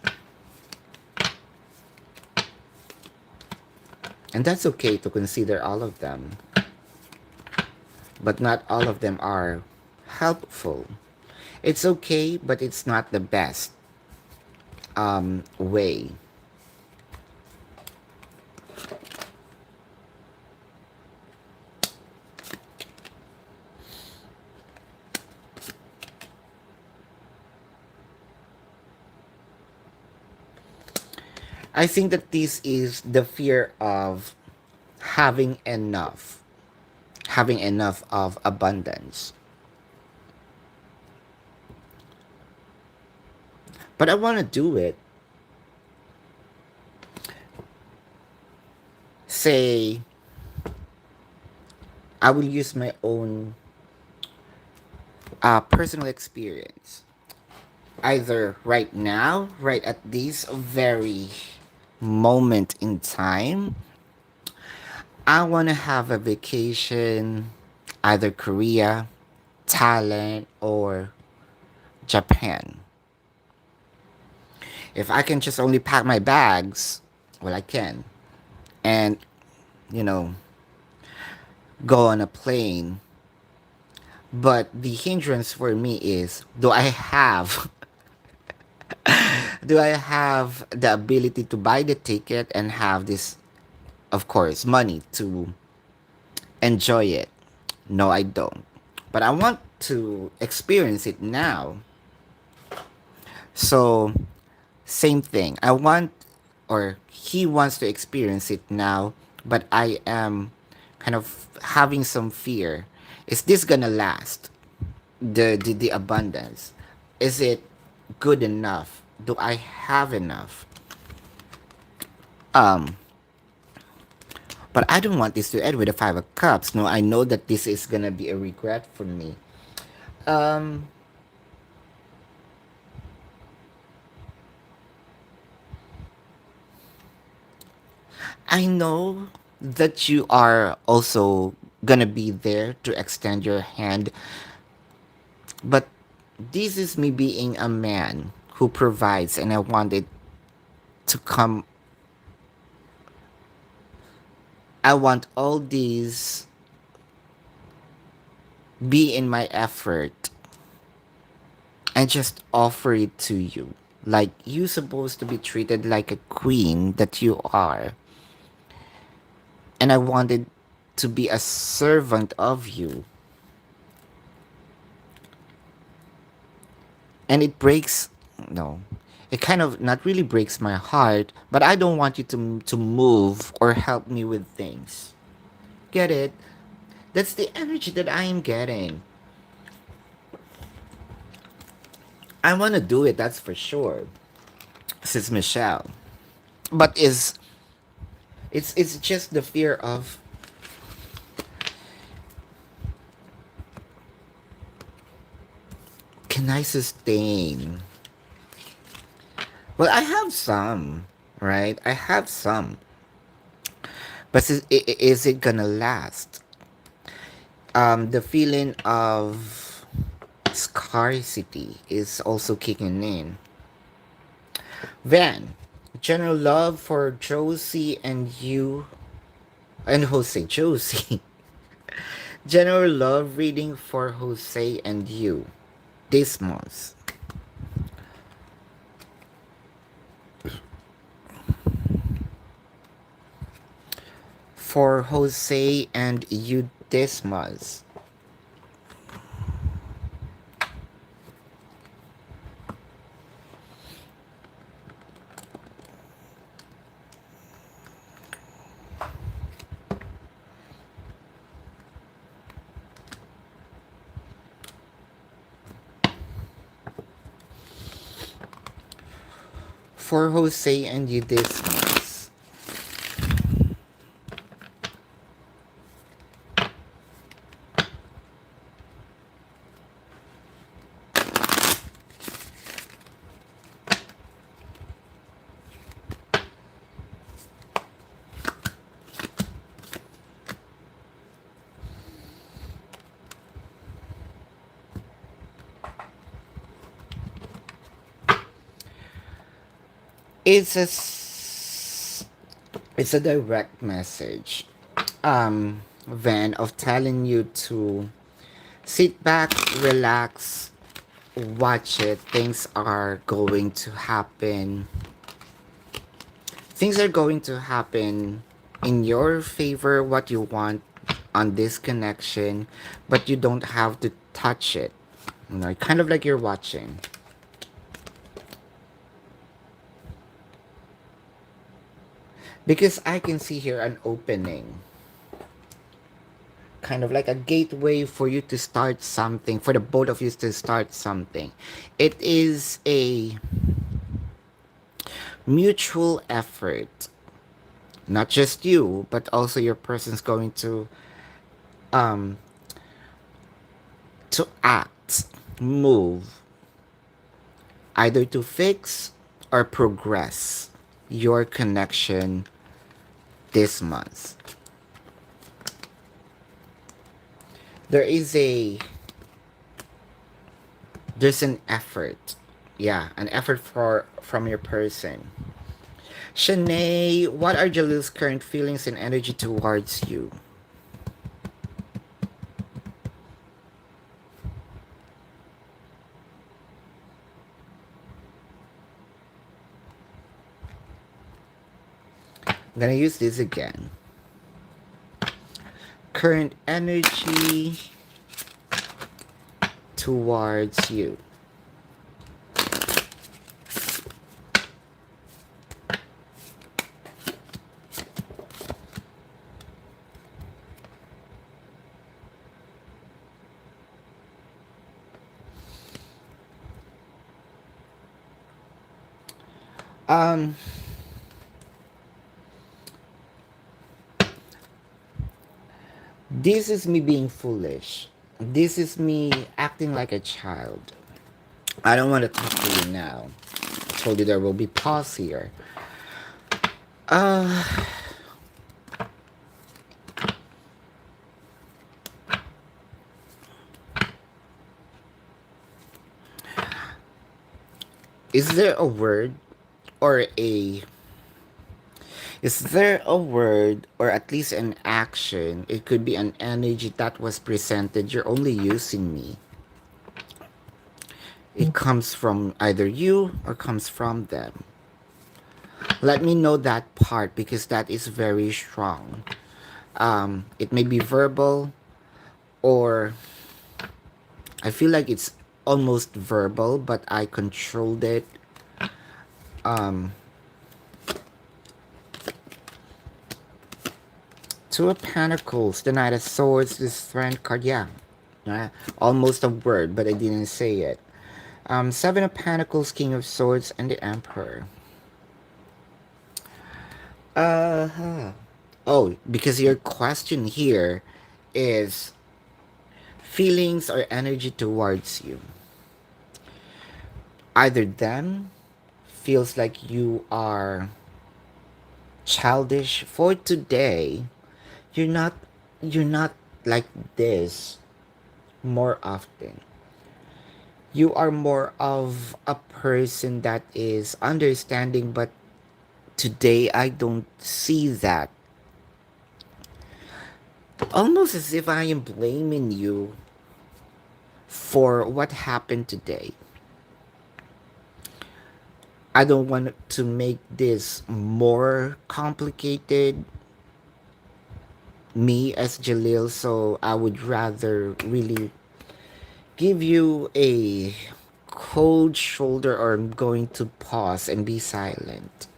And that's okay to consider all of them, but not all of them are helpful. It's okay, but it's not the best way. I think that this is the fear of having enough, having enough of abundance. But I want to do it. Say, I will use my own personal experience. Either right now, right at this very moment in time, I want to have a vacation, either Korea, Thailand, or Japan. If I can just only pack my bags, well, I can. And, you know, go on a plane. But the hindrance for me is, do I have the ability to buy the ticket and have this, of course, money to enjoy it? No, I don't. But I want to experience it now. So, same thing. I want, or he wants to experience it now, but I am kind of having some fear. Is this gonna last? The abundance. Is it good enough? Do I have enough? Um, but I don't want this to end with a five of cups. No, I know that this is gonna be a regret for me. Um, I know that you are also gonna be there to extend your hand, but this is me being a man who provides, and I wanted to come. I want all these be in my effort and just offer it to you. Like you supposed to be treated like a queen that you are. And I wanted to be a servant of you. And it breaks, no, it kind of not really breaks my heart, but I don't want you to move or help me with things. Get it? That's the energy that I am getting. I want to do it, that's for sure. Says Michelle. But is it's just the fear of, can I sustain Well, I have some, right? I have some. But is it gonna last? The feeling of scarcity is also kicking in. Then, general love for Josie and you, and Jose. Josie. General love reading for Jose and you this month. For Jose and you this month. For Jose and you this month. It's a it's a direct message. Van of telling you to sit back, relax, watch it. Things are going to happen. Things are going to happen in your favor, what you want on this connection, but you don't have to touch it. You know, kind of like you're watching. Because I can see here an opening, kind of like a gateway for you to start something, for the both of you to start something. It is a mutual effort, not just you, but also your person's going um to act, move, either to fix or progress your connection this month. There is a there's an effort. Yeah, an effort for from your person. Shanae, what are Jalil's current feelings and energy towards you? I'm gonna use this again. Current energy towards you. Um, this is me being foolish. This is me acting like a child. I don't want to talk to you now. I told you there will be pause here. Uh, is there a word or a is there a word or at least an action? It could be an energy that was presented. You're only using me. It comes from either you or comes from them. Let me know that part because that is very strong. It may be verbal or I feel like it's almost verbal, but I controlled it. Um, Two of Pentacles, the Knight of Swords, the Strength card, yeah. Almost a word, but I didn't say it. Seven of Pentacles, King of Swords, and the Emperor. Uh-huh. Oh, because your question here is feelings or energy towards you. Either them, feels like you are childish for today, you're not you're not like this more often. You are more of a person that is understanding, but today I don't see that. Almost as if I am blaming you for what happened today. I don't want to make this more complicated, me as Jalil, so I would rather really give you a cold shoulder, or I'm going to pause and be silent.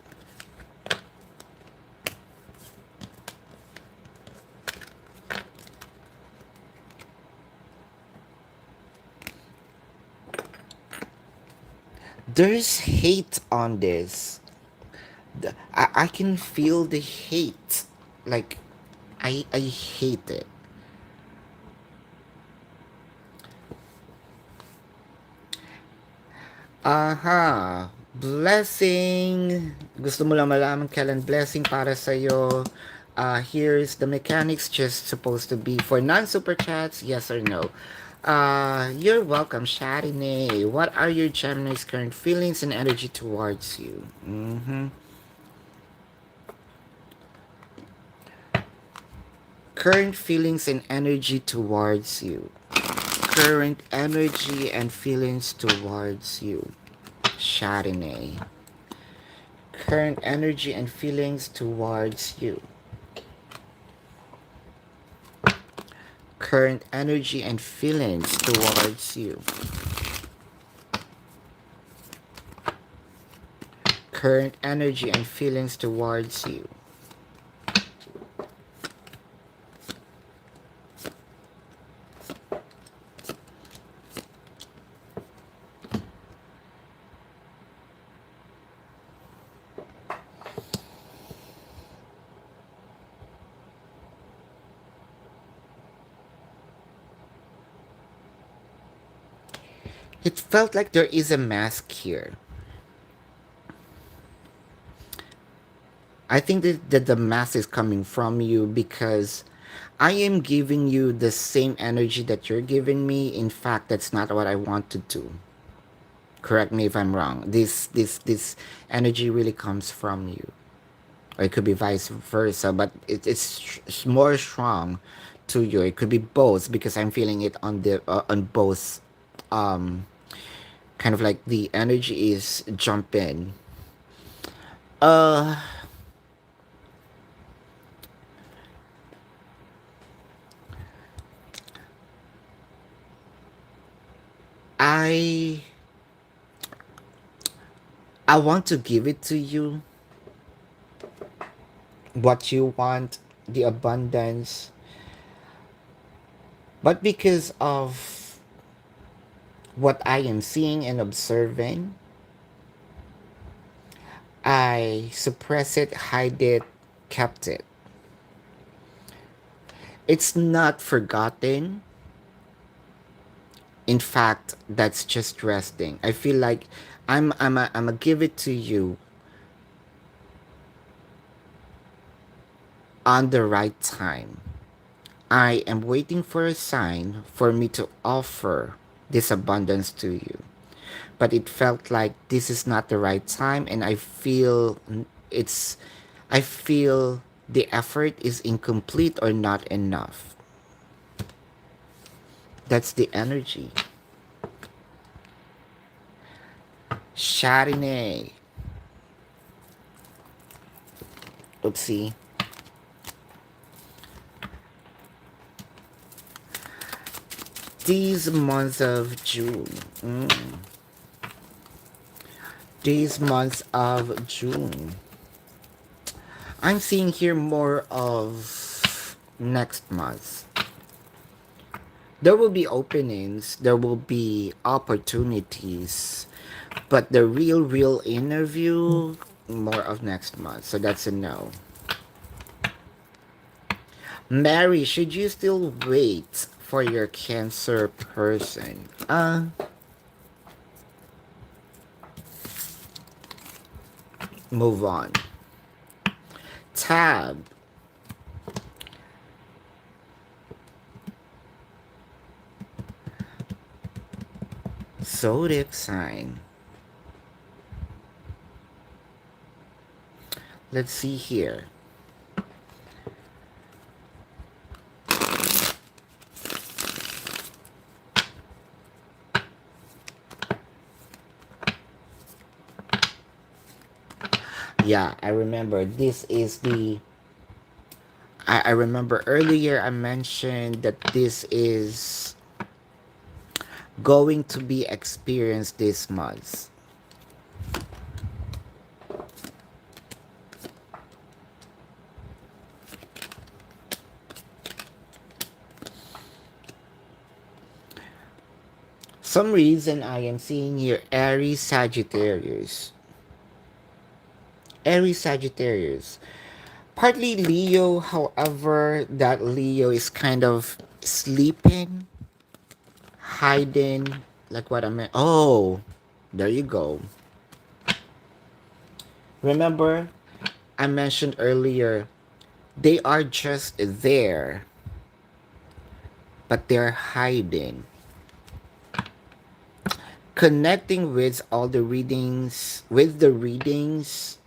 There's hate on this. I can feel the hate. Like, I hate it. Aha. Blessing. Gusto mo lang malaman kailan blessing para sa'yo. Here's the mechanics, just supposed to be for non-super chats, yes or no. You're welcome, Sharine. What are your Gemini's current feelings and energy towards you? Current feelings and energy towards you. Current energy and feelings towards you. Sharine. Current energy and feelings towards you. Current energy and feelings towards you. Current energy and feelings towards you. It felt like there is a mask here. I think that the mask is coming from you because I am giving you the same energy that you're giving me. In fact, that's not what I want to do. Correct me if I'm wrong. This energy really comes from you, or it could be vice versa, but it's more strong to you. It could be both because I'm feeling it on the on both. Um, Kind of like the energy is jumping. Uh, I I want to give it to you what you want, the abundance, but because of what I am seeing and observing, I suppress it, hide it, kept it. It's not forgotten. In fact, that's just resting. I feel like I'm a give it to you on the right time. I am waiting for a sign for me to offer this abundance to you. But it felt like this is not the right time, and it's I feel the effort is incomplete or not enough. That's the energy. Chardonnay. Oopsie. These months of June. These months of June. I'm seeing here more of next month. There will be openings, there will be opportunities, but the real interview, more of next month. So that's a no. Mary, should you still wait for your Cancer person? move on. Tab. Zodiac sign. Let's see here. Yeah, I remember this is the I remember earlier I mentioned that this is going to be experienced this month. Some reason I am seeing here Aries Sagittarius. Aries Sagittarius. Partly Leo, however, that Leo is kind of sleeping, hiding, like what I meant. Oh, there you go. Remember, I mentioned earlier, they are just there, but they're hiding. Connecting with all the readings, with the readings,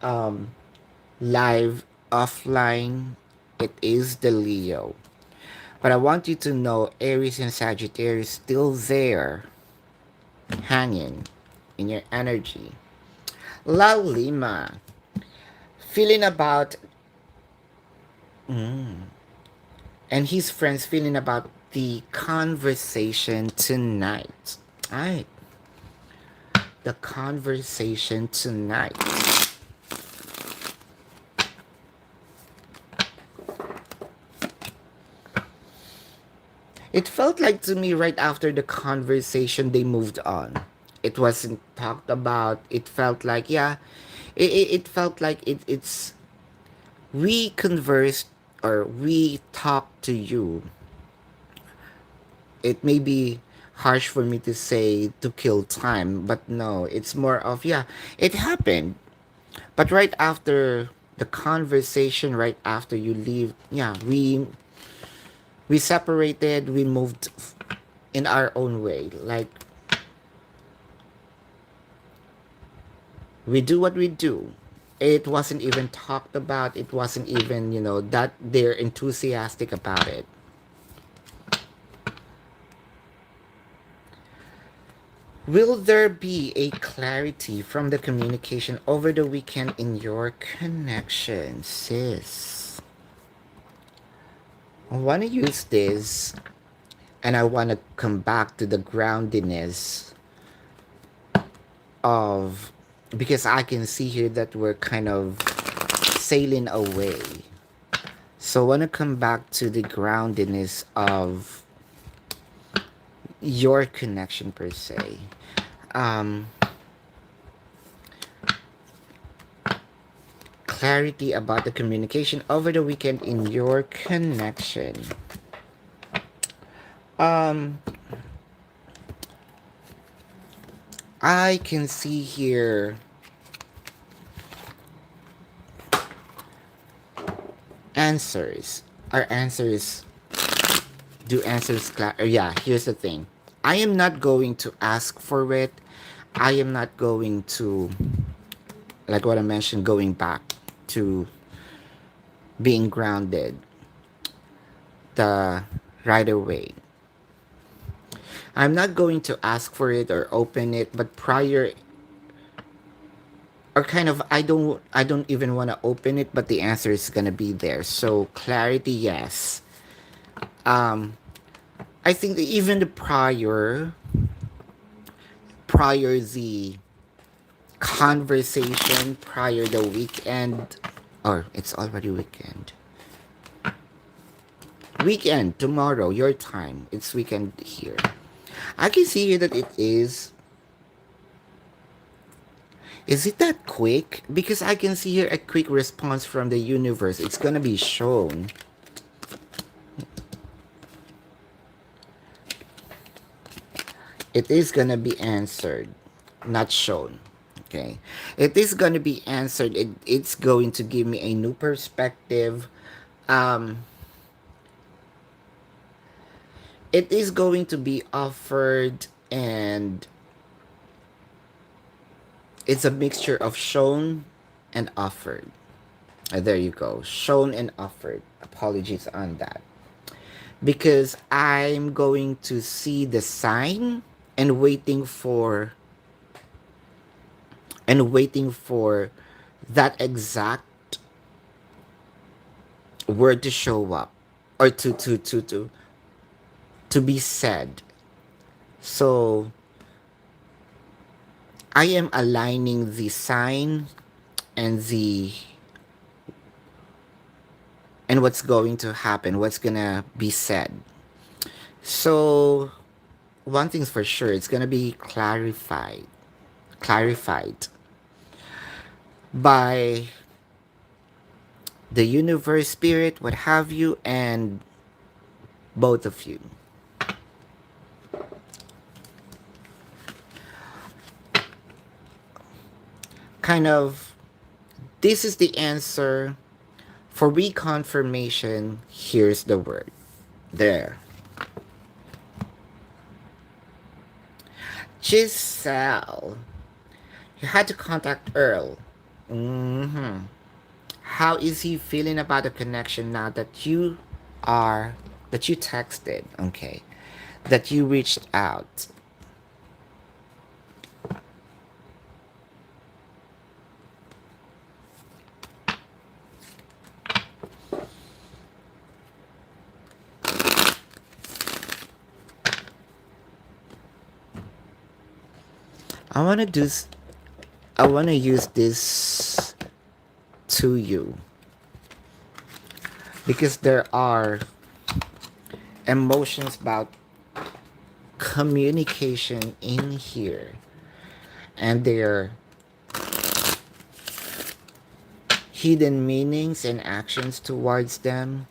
um, live, offline, it is the Leo. But I want you to know Aries and Sagittarius still there, hanging in your energy. La Lima, feeling about, and his friends feeling about the conversation tonight. Alright, the conversation tonight. It felt like to me right after the conversation they moved on. It wasn't talked about. It felt like, yeah, it felt like it's we conversed or we talked to you. It may be harsh for me to say to kill time, but no, it's more of, yeah, it happened. But right after the conversation, right after you leave, yeah, we separated, we moved in our own way. Like we do what we do. It wasn't even talked about. It wasn't even, that they're enthusiastic about it. Will there be a clarity from the communication over the weekend in your connection, sis? I want to use this and I want to come back to the groundedness of, because I can see here that we're kind of sailing away. So I want to come back to the groundedness of your connection per se. Um, Clarity about the communication over the weekend in your connection. Um, I can see here answers. Our answers, do answers yeah, here's the thing. I am not going to ask for it. I am not going to, like what I mentioned, going back to being grounded the right away. I'm not going to ask for it or open it, but prior, or kind of, I don't even want to open it, but the answer is gonna be there. So clarity, yes. Um, I think that even the prior the conversation, prior the weekend, or it's already weekend. Weekend tomorrow, your time. It's weekend here. I can see here that it is. Is it that quick? Because I can see here a quick response from the universe. It's gonna be shown. It is gonna be answered, not shown. Okay. It is going to be answered. It's going to give me a new perspective. Um, it is going to be offered, and it's a mixture of shown and offered. There you go. Shown and offered. Apologies on that. Because I'm going to see the sign and waiting for that exact word to show up, or to be said. So I am aligning the sign and the and what's going to happen, what's gonna be said. So one thing's for sure, it's gonna be clarified by the universe, spirit, what have you, and both of you. Kind of, this is the answer for reconfirmation. Here's the word. There. Giselle. You had to contact Earl. Mm-hmm. How is he feeling about the connection now that you texted? Okay. That you reached out. I want to do I want to use this to you because there are emotions about communication in here, and there are hidden meanings and actions towards them.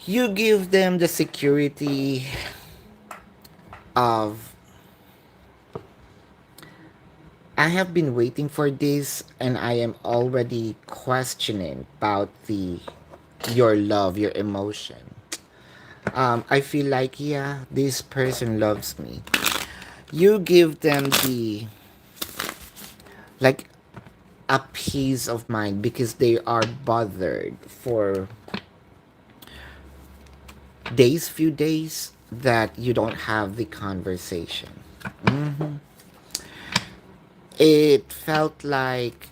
You give them the security of, I have been waiting for this, and I am already questioning about the your love, your emotion. I feel like, yeah, this person loves me. You give them the, like, a peace of mind because they are bothered for few days that you don't have the conversation. Hmm. It felt like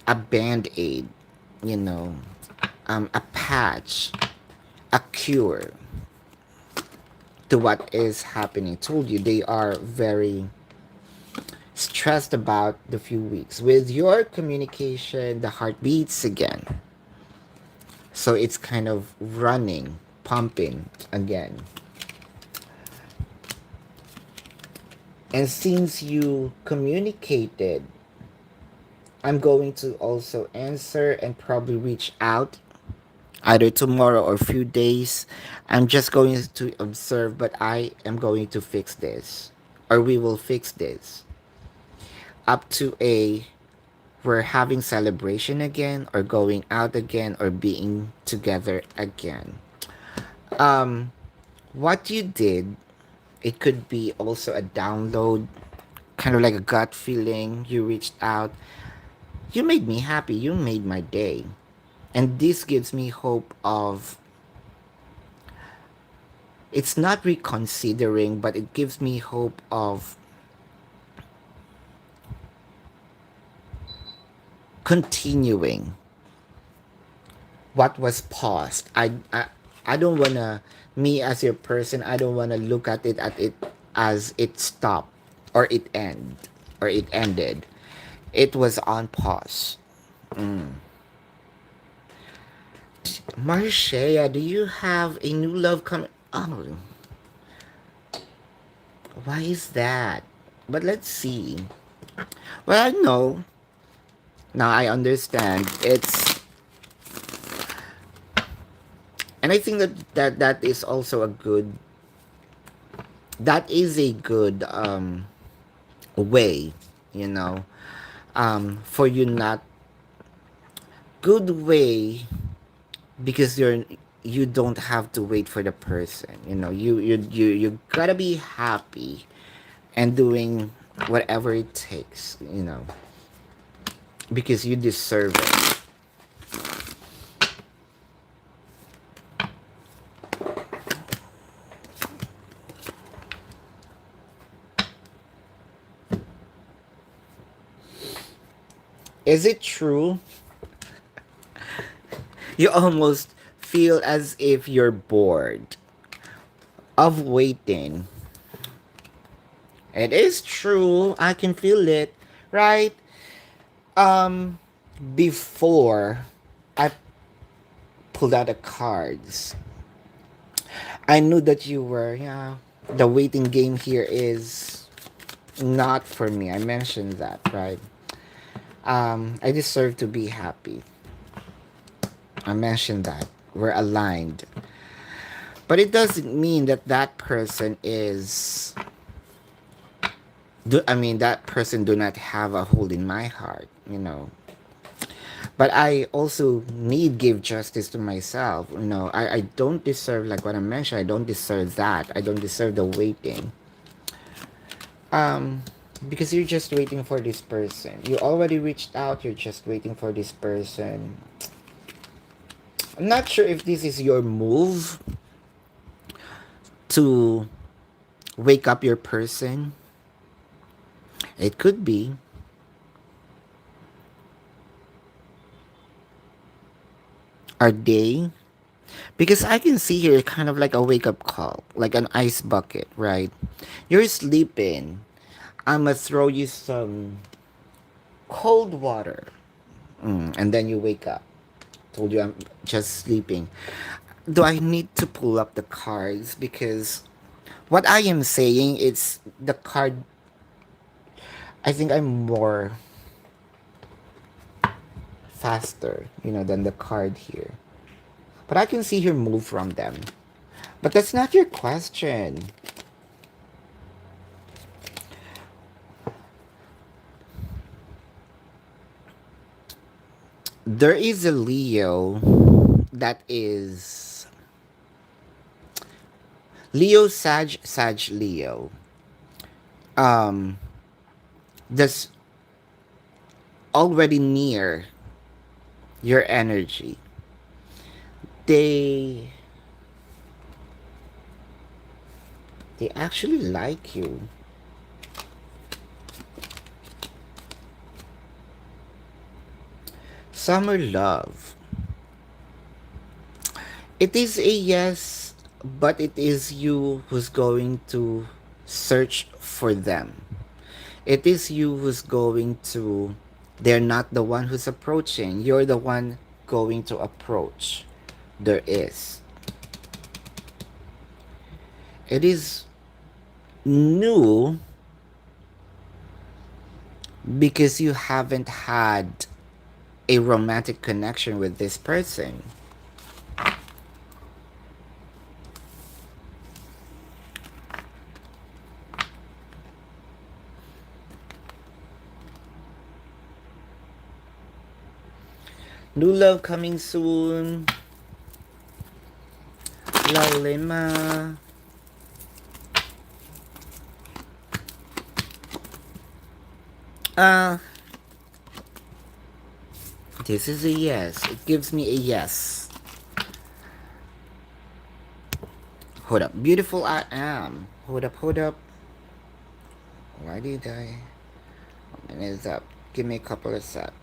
a band aid, you know, a patch, a cure to what is happening. Told you they are very stressed about the few weeks. With your communication, the heart beats again. So it's kind of running, pumping again. And since you communicated, I'm going to also answer and probably reach out either tomorrow or few days. I'm just going to observe, but I am going to fix this, or we will fix this up to a, we're having celebration again, or going out again, or being together again. Um, what you did, it could be also a download, kind of like a gut feeling. You reached out. You made me happy. You made my day. And this gives me hope of, it's not reconsidering, but it gives me hope of continuing what was paused. I don't wanna, me as your person, I don't wanna look at it as it stopped, or it ended. It was on pause. Marcia, do you have a new love coming? Oh, why is that? But let's see. Well, no. Now I understand. It's And I think that is also a good, that is a good way, you know, for you not, good way, because you don't have to wait for the person, you know, you gotta be happy and doing whatever it takes, you know, because you deserve it. Is it true you almost feel as if you're bored of waiting? It is true, I can feel it, right? um Before I pulled out the cards, I knew that you were, yeah, the waiting game here is not for me. I mentioned that, right? I deserve to be happy. I mentioned that. We're aligned. But it doesn't mean that that person is, that person do not have a hold in my heart, you know. But I also need give justice to myself, you know. I don't deserve, like what I mentioned, I don't deserve that. I don't deserve the waiting. Um, because you're just waiting for this person. You already reached out, you're just waiting for this person. I'm not sure if this is your move to wake up your person. It could be. Are they? Because I can see here kind of like a wake up call, like an ice bucket, right? You're sleeping. I'ma throw you some cold water. And then you wake up. Told you I'm just sleeping. Do I need to pull up the cards? Because what I am saying is the card. I think I'm more faster, you know, than the card here. But I can see her move from them. But that's not your question. There is a Leo that is Leo, Sag, Leo. Um, that's already near your energy. They they actually like you. Summer love. It is a yes, but it is you who's going to search for them. It is you who's going to, they're not the one who's approaching. You're the one going to approach. There is. It is new because you haven't had a romantic connection with this person. New love coming soon. Lalima. Uh, this is a yes. It gives me a yes. Hold up. Beautiful I am. Hold up, hold up. Why did I? One minute is up. Give me a couple of sec.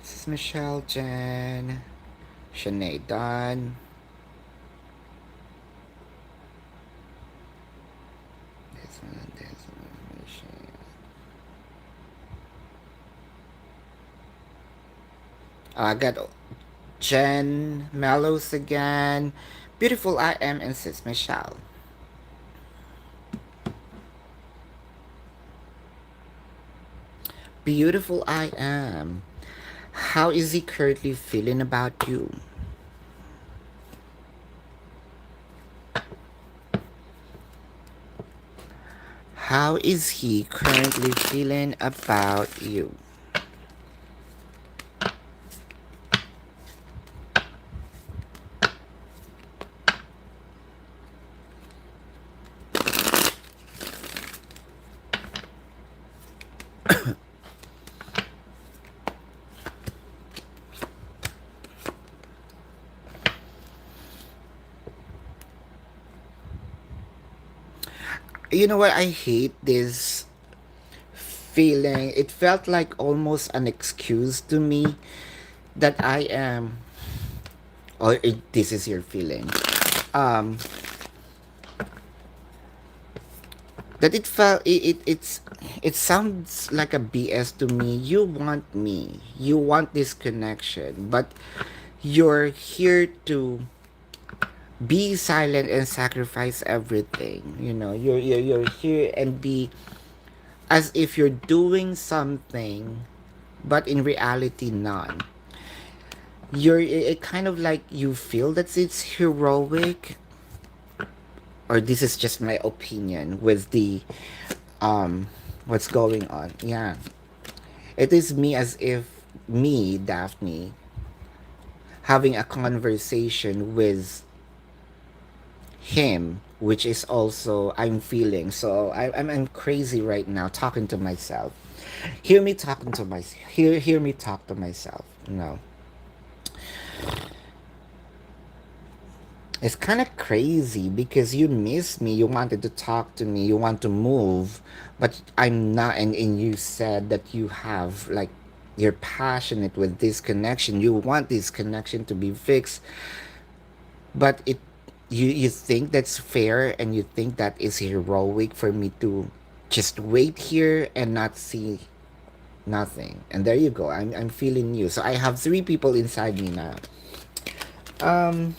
This is Michelle Jen. Shanae Don. This one, Michelle. I got Jen Mellows again. Beautiful I am and Sis Michelle. Beautiful I am. How is he currently feeling about you? How is he currently feeling about you? You know what? I hate this feeling. It felt like almost an excuse to me that I am, or this is your feeling. Um, that it felt it sounds like a BS to me. You want me, you want this connection, but you're here to be silent and sacrifice everything. You're here and be as if you're doing something, but in reality none. It kind of like you feel that it's heroic, or this is just my opinion with the what's going on. Yeah, it is me as if me, Daphne, having a conversation with him, which is also I'm feeling. So I'm crazy right now talking to myself. Hear me talking to myself. Hear me talk to myself. It's kind of crazy because you miss me. You wanted to talk to me. You want to move, but I'm not. And you said that you have like you're passionate with this connection. You want this connection to be fixed, but you think that's fair and you think that is heroic for me to just wait here and not see nothing. And there you go. I'm feeling you. So I have three people inside me now. Um,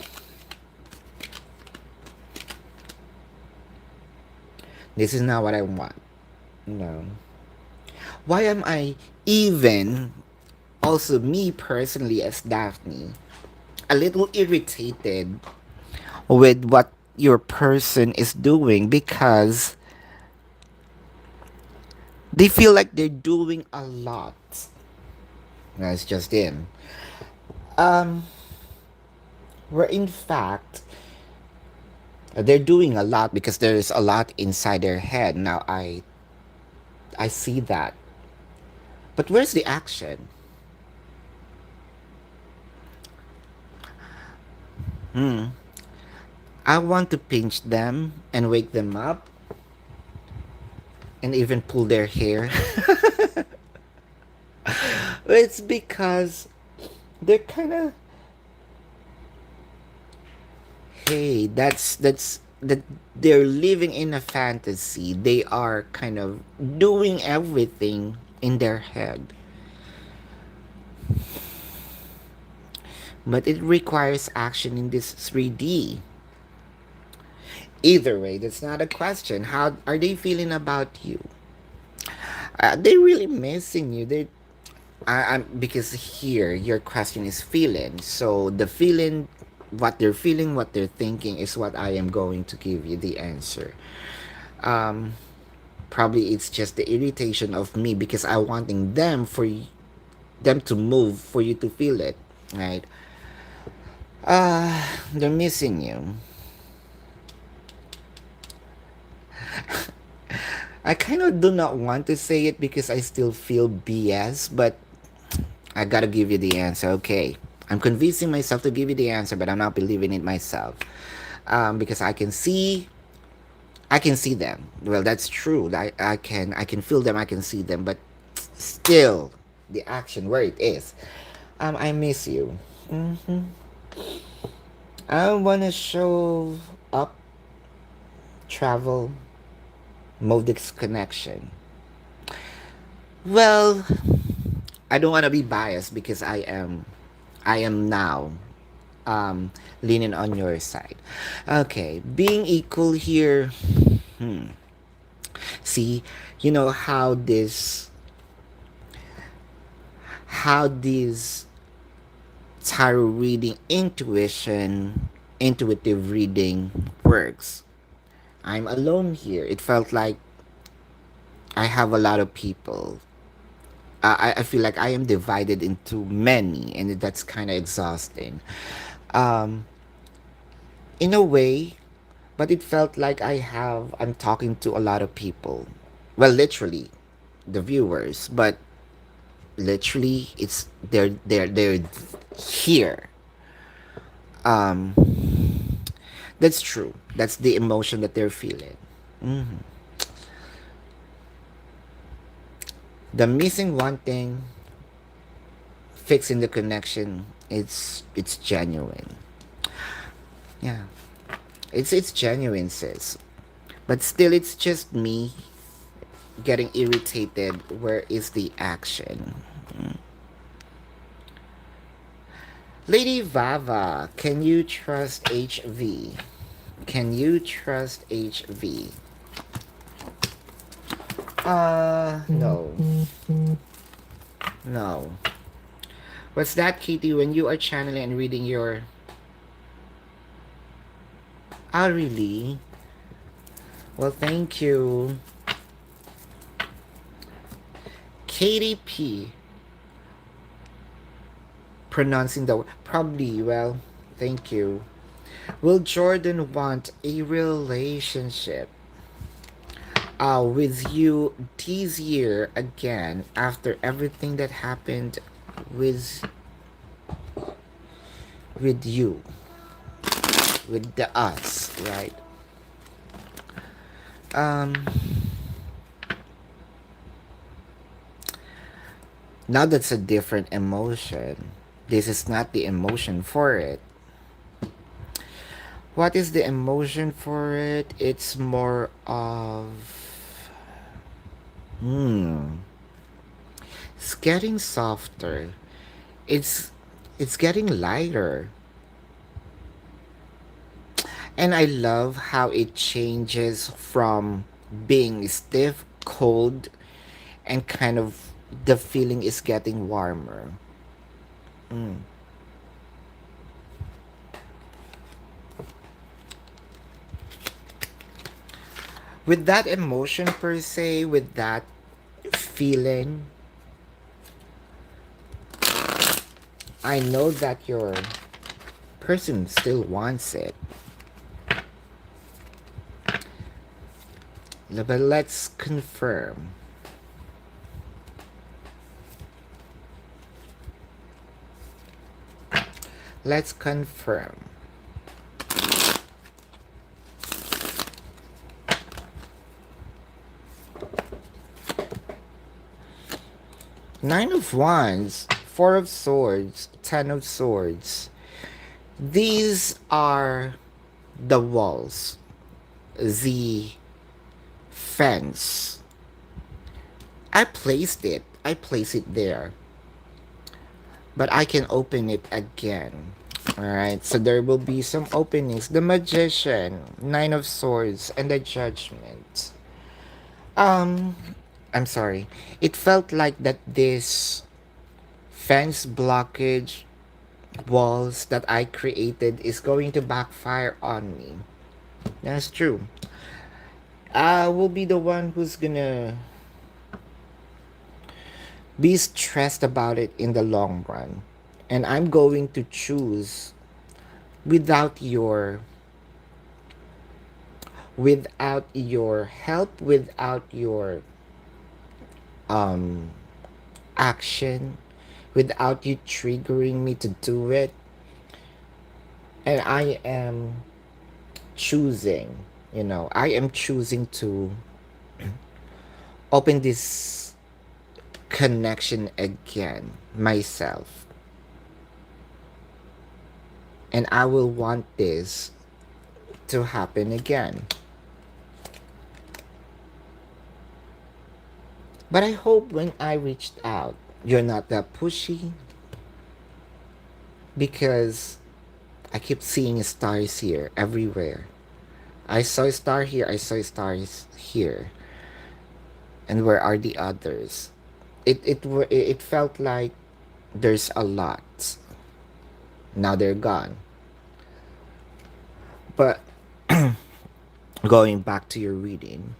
this is not what I want. No. Why am I even also me personally as Daphne a little irritated with what your person is doing because they feel like they're doing a lot. That's just in. Um, where in fact they're doing a lot because there's a lot inside their head. Now I see that, but where's the action? I want to pinch them and wake them up and even pull their hair. It's because they're kind of hey, that they're living in a fantasy. They are kind of doing everything in their head. But it requires action in this 3D. Either way, that's not a question. How are they feeling about you? They're really missing you. I'm because here your question is feeling. So the feeling, what they're feeling, what they're thinking is what I am going to give you the answer. Um, Probably it's just the irritation of me because I wanting them them to move for you to feel it, right? They're missing you. I kind of do not want to say it because I still feel BS, but I gotta give you the answer. Okay, I'm convincing myself to give you the answer, but I'm not believing it myself. Because I can see them. Well, that's true. I can feel them. I can see them, but still, the action where it is. I miss you. I wanna show up, travel, move this connection. Well, I don't want to be biased because I am now leaning on your side. Okay, being equal here. See, you know how this tarot reading intuitive reading works. I'm alone here. It felt like I have a lot of people. I feel like I am divided into many, and that's kind of exhausting. Um, in a way, but it felt like I'm talking to a lot of people. Well, literally, the viewers, but literally, they're here. Um, that's true. That's the emotion that they're feeling. Hmm. The missing one thing, fixing the connection. It's genuine. Yeah, it's genuine, sis. But still, it's just me getting irritated. Where is the action? Lady Vava, can you trust HV? Can you trust HV? No. No. What's that, Kitty? When you are channeling and reading your. Ah, really? Well, thank you. Katie P. Pronouncing the. Probably, well, thank you. Will Jordan want a relationship with you this year again after everything that happened with you, with the us, right? Um, Now that's a different emotion. This is not the emotion for it. What is the emotion for it? It's more of hmm. It's getting softer. It's it's getting lighter. And I love how it changes from being stiff, cold, and kind of the feeling is getting warmer. Mm. With that emotion per se, with that feeling, I know that your person still wants it. But let's confirm. Let's confirm. Nine of Wands, Four of Swords, Ten of Swords. These are the walls, the fence. I placed it. I place it there. But I can open it again. Alright, so there will be some openings. The Magician, Nine of Swords, and the Judgment. Um, I'm sorry. It felt like that this fence blockage walls that I created is going to backfire on me. That's true. I will be the one who's gonna be stressed about it in the long run. And I'm going to choose without your help, without your um action, without you triggering me to do it. And I am choosing, I am choosing to open this connection again myself. And I will want this to happen again. But I hope when I reached out, you're not that pushy, because I keep seeing stars here everywhere. I saw a star here, I saw stars here. And where are the others? It felt like there's a lot. Now they're gone. But going back to your reading,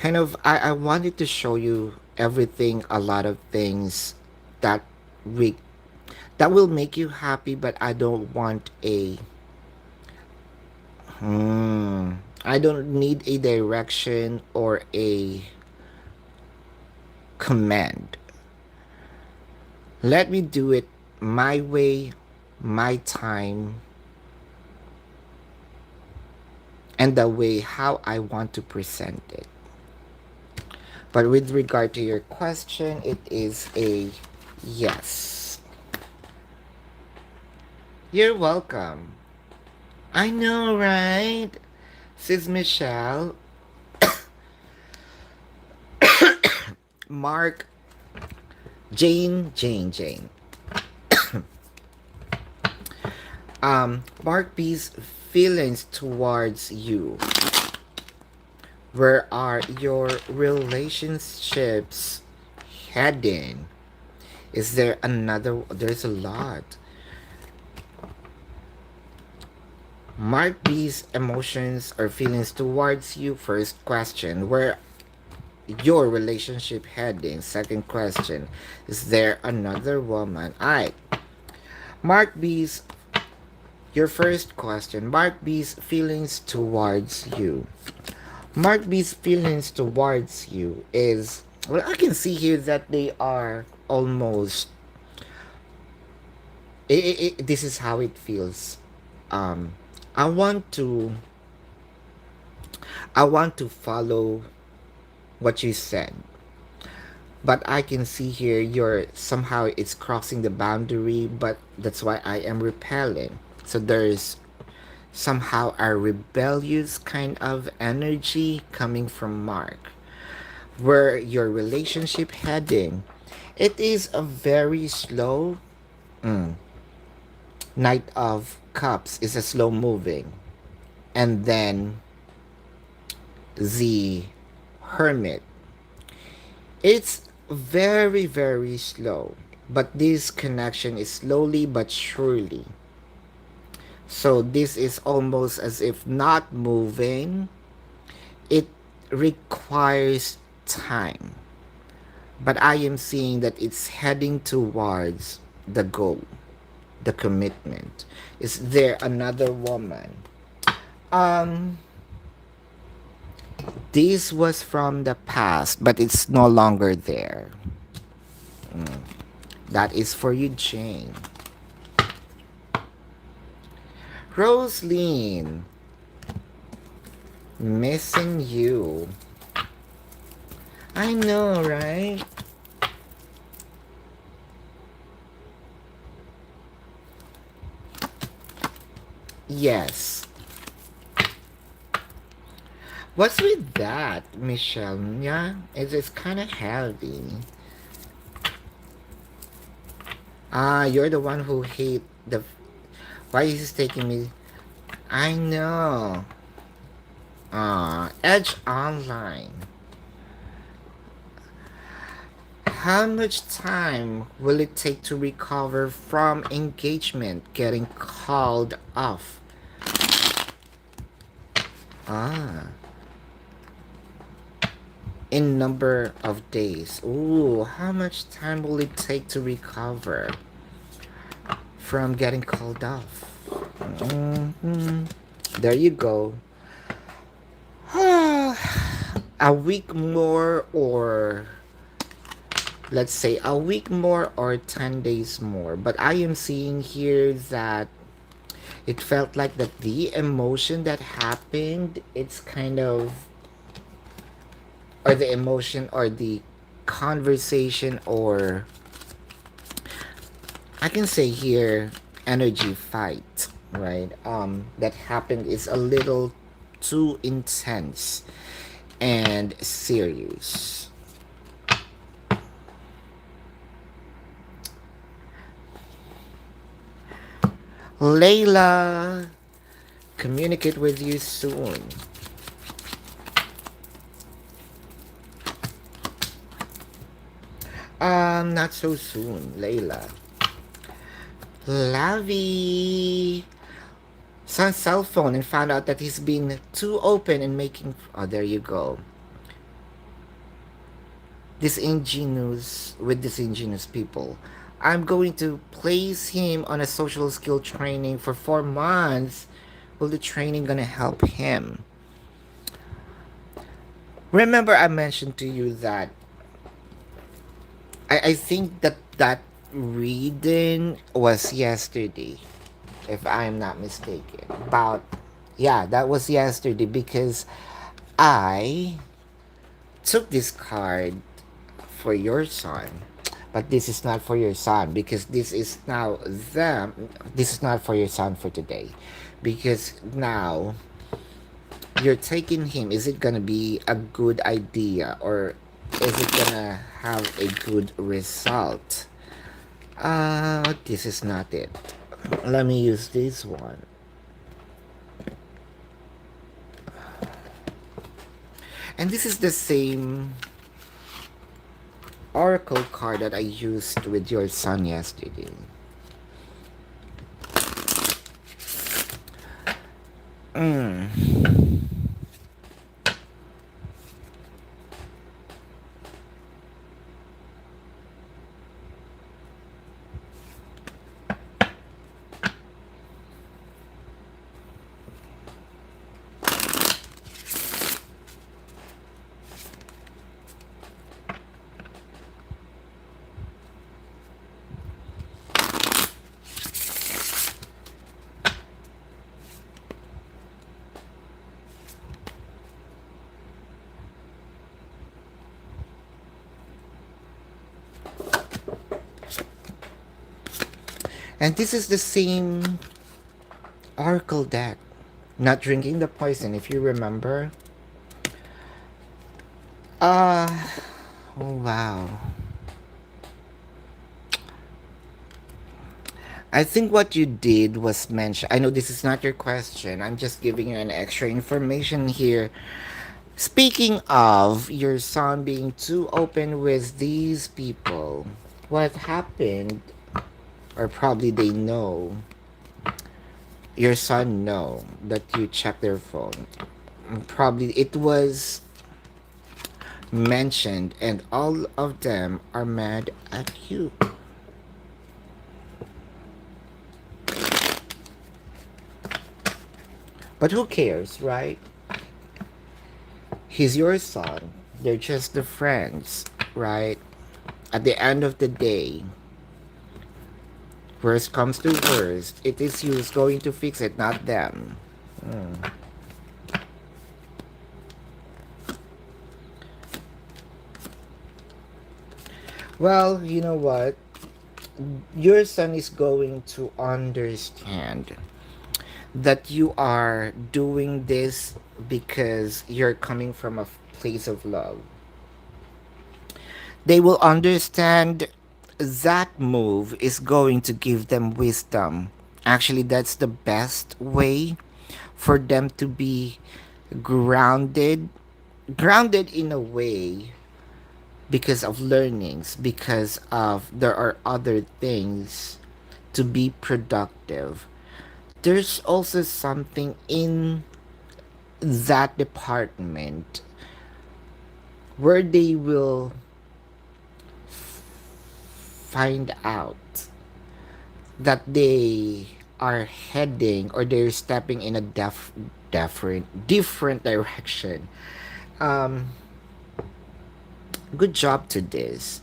kind of I wanted to show you everything, a lot of things that we that will make you happy, but I don't want a I don't need a direction or a command. Let me do it my way, my time, and the way how I want to present it. But with regard to your question, it is a yes. You're welcome. I know, right? Sis Michelle, Mark, Jane. Mark B's feelings towards you. Where are your relationships heading? Is there another? There's a lot. Mark B's emotions or feelings towards you. First question. Where your relationship heading? Second question. Is there another woman? I. Mark B's. Your first question. Mark B's feelings towards you. Mark B's feelings towards you is, well, I can see here that they are almost this is how it feels. um I want to follow what you said, but I can see here you're somehow it's crossing the boundary, but that's why I am repelling. So there's somehow a rebellious kind of energy coming from Mark. Where your relationship heading, it is a very slow. Knight of Cups is a slow moving, and then the Hermit, it's very slow, but this connection is slowly but surely. So this is almost as if not moving. It requires time, but I am seeing that it's heading towards the goal, the commitment. Is there another woman? Um, this was from the past, but it's no longer there. That is for you, Jane. Rosaline, missing you. I know, right? Yes. What's with that, Michelle? Yeah, it's kind of heavy. Ah, you're the one who hate the. Why is this taking me? I know. Ah, Edge Online. How much time will it take to recover from engagement getting called off? Ah, in number of days. Ooh, how much time will it take to recover from getting called off? Mm-hmm. There you go. A week more, or let's say a week more or 10 days more. But I am seeing here that it felt like that the emotion that happened, it's kind of, or the emotion or the conversation, or I can say here energy fight, right? That happened is a little too intense and serious. Layla, communicate with you soon. Not so soon, Layla. Lavi, son's cell phone and found out that he's been too open and making. Oh, there you go. disingenuous people. I'm going to place him on a social skill training for 4 months. Will the training gonna help him? Remember, I mentioned to you that I think that reading was yesterday, if I'm not mistaken. About, yeah, that was yesterday because I took this card for your son, but this is not for your son because this is now them. This is not for your son for today, because now you're taking him. Is it gonna be a good idea, or is it gonna have a good result? This is not it. Let me use this one. And this is the same oracle card that I used with your son yesterday. And this is the same oracle deck. Not drinking the poison, if you remember. Uh, oh wow. I think what you did was mention. I know this is not your question. I'm just giving you an extra information here. Speaking of your son being too open with these people, what happened, or probably they know, your son know that you check their phone. Probably it was mentioned, and all of them are mad at you. But who cares, right? He's your son. They're just the friends, right? At the end of the day, worst comes to worst, it is you who's going to fix it, not them. Hmm. Well, you know what? Your son is going to understand that you are doing this because you're coming from a place of love. They will understand that move is going to give them wisdom. Actually, that's the best way for them to be grounded. Grounded in a way because of learnings, because of there are other things to be productive. There's also something in that department where they will find out that they are heading, or they're stepping in a different direction. Um, Good job to this,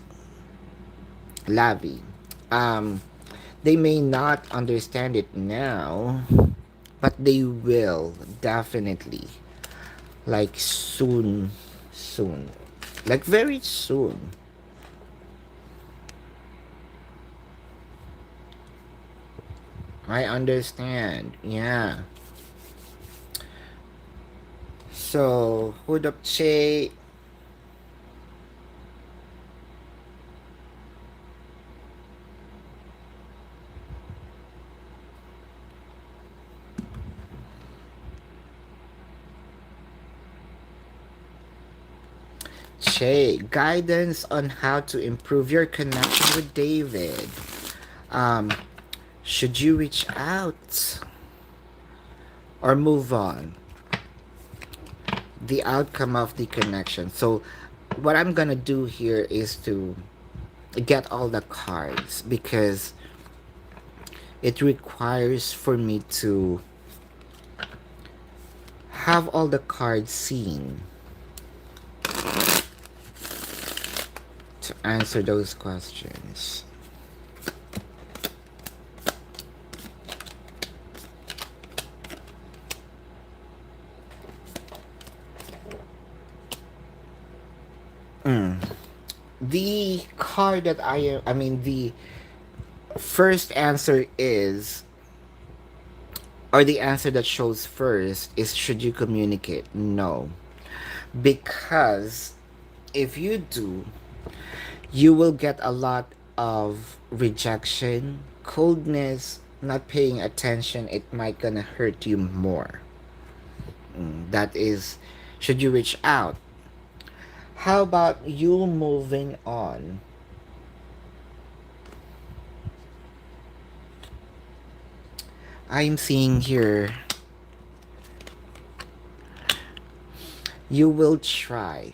Lavi. Um, they may not understand it now, but they will definitely, like soon, like very soon. I understand. Yeah. So, Hood up Che. Che, guidance on how to improve your connection with David. Um, should you reach out or move on? The outcome of the connection. So, what I'm gonna do here is to get all the cards because it requires for me to have all the cards seen to answer those questions. The card that I mean, the first answer is, or the answer that shows first is, should you communicate? No. Because if you do, you will get a lot of rejection, coldness, not paying attention. It might gonna hurt you more. That is, should you reach out? How about you moving on? I'm seeing here, you will try.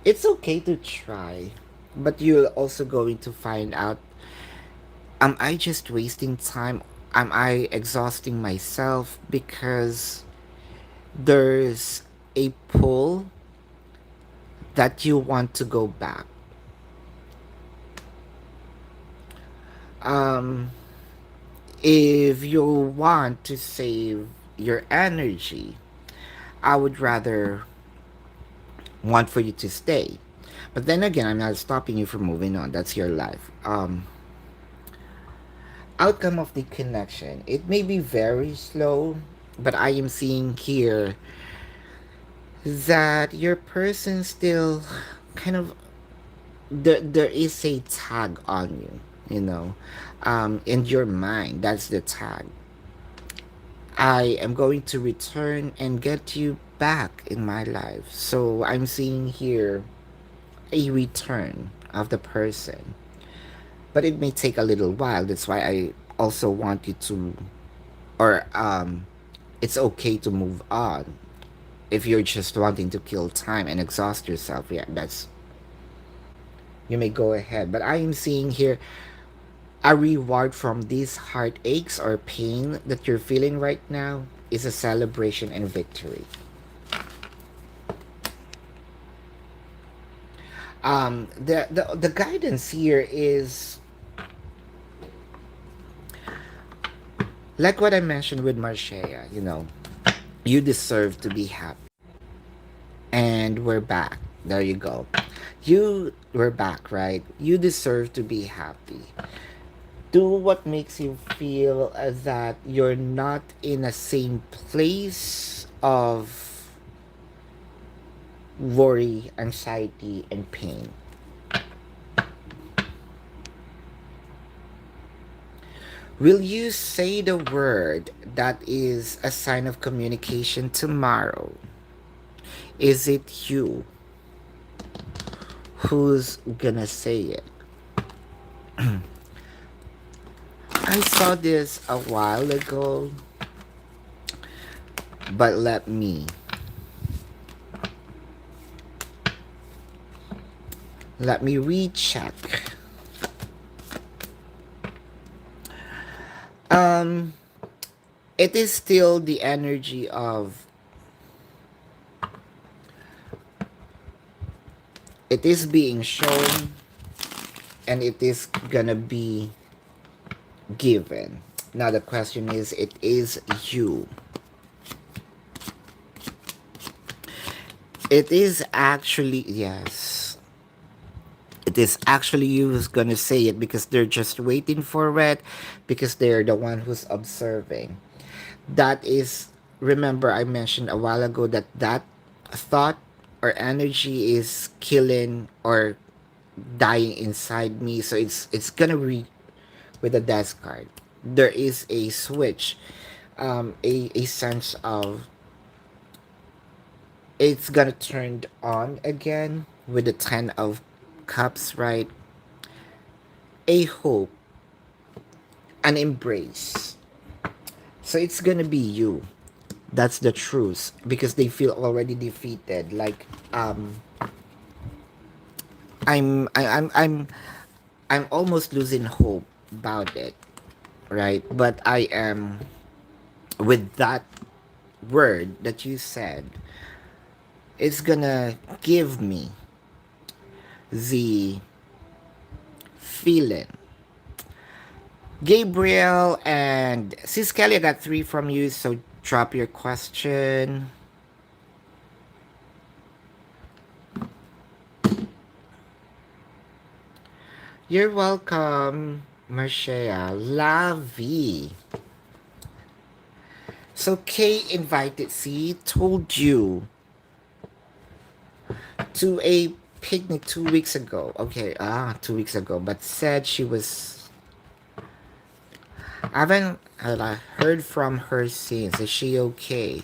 It's okay to try, but you're also going to find out, am I just wasting time? Am I exhausting myself? Because there's a pull that you want to go back. Um, if you want to save your energy, I would rather want for you to stay. But then again, I'm not stopping you from moving on. That's your life. Outcome of the connection. It may be very slow, but I am seeing here that your person still kind of, there is a tag on you, you know, in your mind. That's the tag. I am going to return and get you back in my life. So I'm seeing here a return of the person, but it may take a little while. That's why I also want you to, or it's okay to move on. If you're just wanting to kill time and exhaust yourself, yeah, that's, you may go ahead. But I am seeing here a reward from these heartaches or pain that you're feeling right now is a celebration and victory. The guidance here is like what I mentioned with Marcia, you know, you deserve to be happy. And we're back. There you go. We're back, right? You deserve to be happy. Do what makes you feel that you're not in a same place of worry, anxiety, and pain. Will you say the word that is a sign of communication tomorrow? Is it you who's gonna say it? I saw this a while ago, but let me recheck. Um, it is still the energy of, it is being shown and it is gonna be given. Now the question is, it is you. It is actually, yes. It is actually you who's gonna say it because they're just waiting for it because they're the one who's observing. That is, remember I mentioned a while ago that that thought or energy is killing or dying inside me. So it's gonna read with the death card. There is a switch, a sense of it's gonna turn on again with the 10 of cups, right? A hope, an embrace. So it's gonna be you. That's the truth because they feel already defeated. Like I'm almost losing hope about it, right? But I am, with that word that you said, it's gonna give me the feeling. Gabriel and Sis Kelly, I got three from you, so drop your question. You're welcome, Marcia. Lavi. So Kay invited C, told you to a picnic 2 weeks ago. Okay, 2 weeks ago, but said she was. I haven't heard from her since. Is she okay?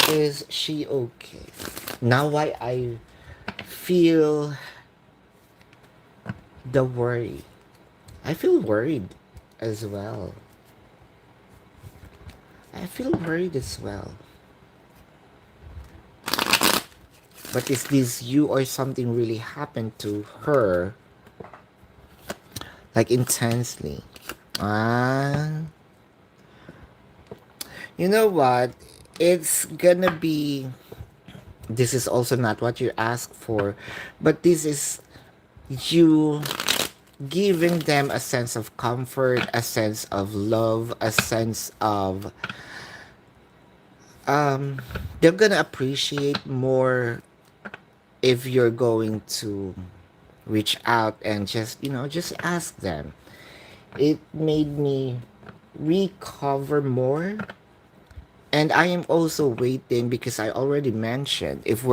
Is she okay? Now why I feel the worry. I feel worried as well. I feel worried as well. But is this you or something really happened to her, like intensely? Ah, you know what? It's gonna be. This is also not what you asked for, but this is you giving them a sense of comfort, a sense of love, a sense of um they're gonna appreciate more if you're going to reach out and just ask them. It made me recover more, and I am also waiting because I already mentioned if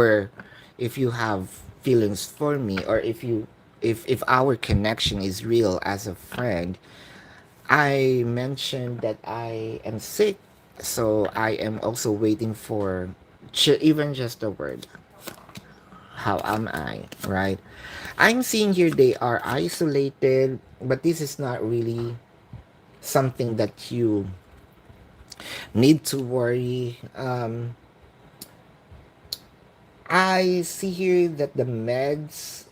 you have feelings for me, or if our connection is real as a friend. I mentioned that I am sick, so I am also waiting for even just a word. How am I, right? I'm seeing here they are isolated, but this is not really something that you need to worry. I see here that the meds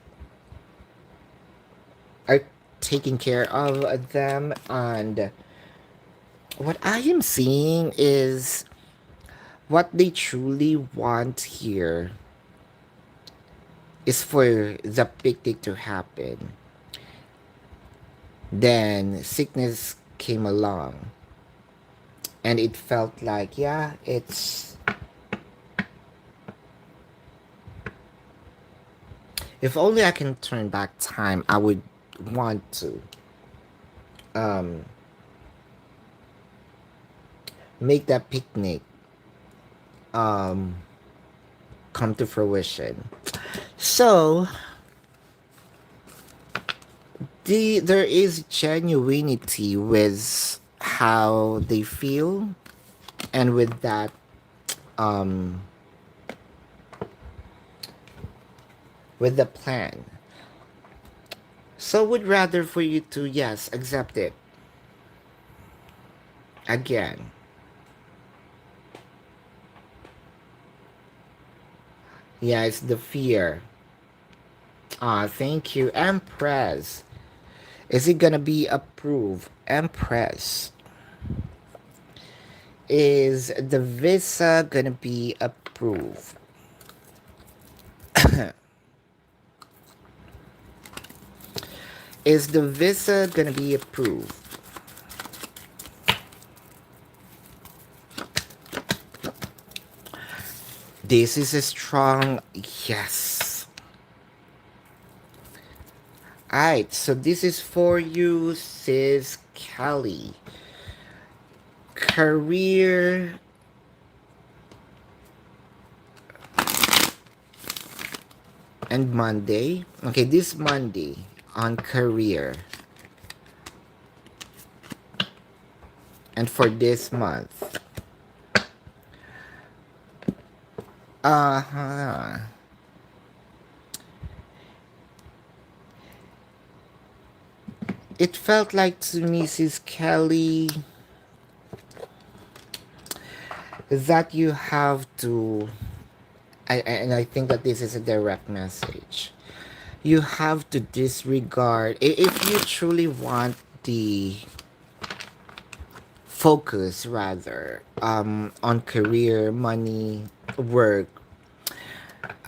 are taking care of them, and what I am seeing is what they truly want here is for the picnic to happen. Then sickness came along, and it felt like, yeah, it's. If only I can turn back time, I would want to um, make that picnic um, come to fruition. So, there is genuinity with how they feel, and with that, um, with the plan. So, would rather for you to, yes, accept it again. Yeah, it's the fear. Thank you, Empress. Is it gonna be approved? Empress. Is the visa gonna be approved? Is the visa gonna be approved? This is a strong yes. Alright, so this is for you, sis Kelly. Career and Monday. Okay, this Monday on career. And for this month. Uh-huh. It felt like to Mrs. Kelly that you have to, and I think that this is a direct message. You have to disregard, if you truly want the focus, rather, on career, money, work,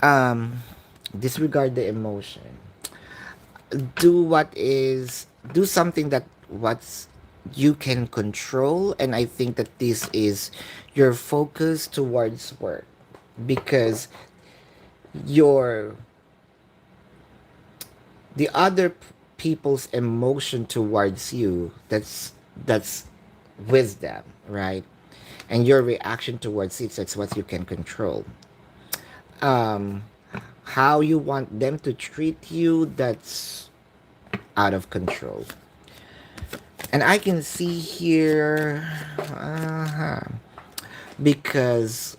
um, disregard the emotion. Do what is, do something that what's you can control, and I think that this is your focus towards work, because your the other people's emotion towards you, that's wisdom, right? And your reaction towards it, that's what you can control. um how you want them to treat you, that's out of control. And I can see here, uh-huh, because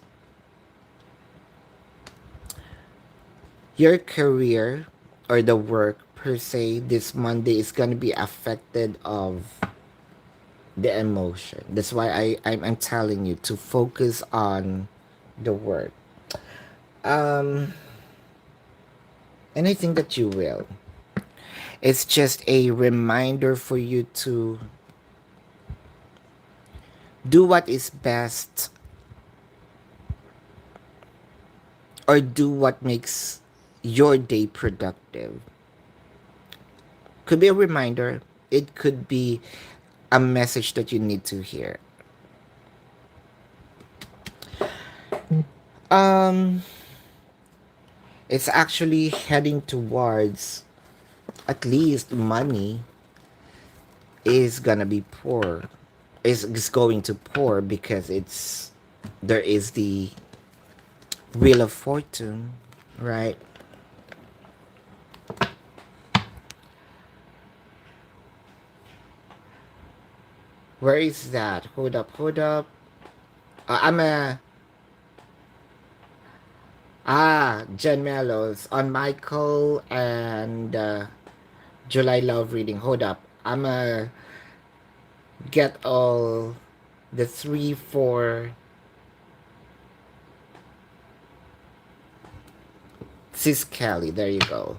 your career or the work per se this Monday is going to be affected of the emotion. That's why I'm telling you to focus on the work. Um, and I think that you will. It's just a reminder for you to do what is best, or do what makes your day productive. Could be a reminder, it could be a message that you need to hear. Um, it's actually heading towards, at least money is gonna be poor. Is going to pour, because it's, there is the wheel of fortune, right? Where is that? Hold up, hold up. I'm a Jen Mellows on Michael and July Love reading. Hold up. I'm a get all the three, four. Sis Kelly, there you go.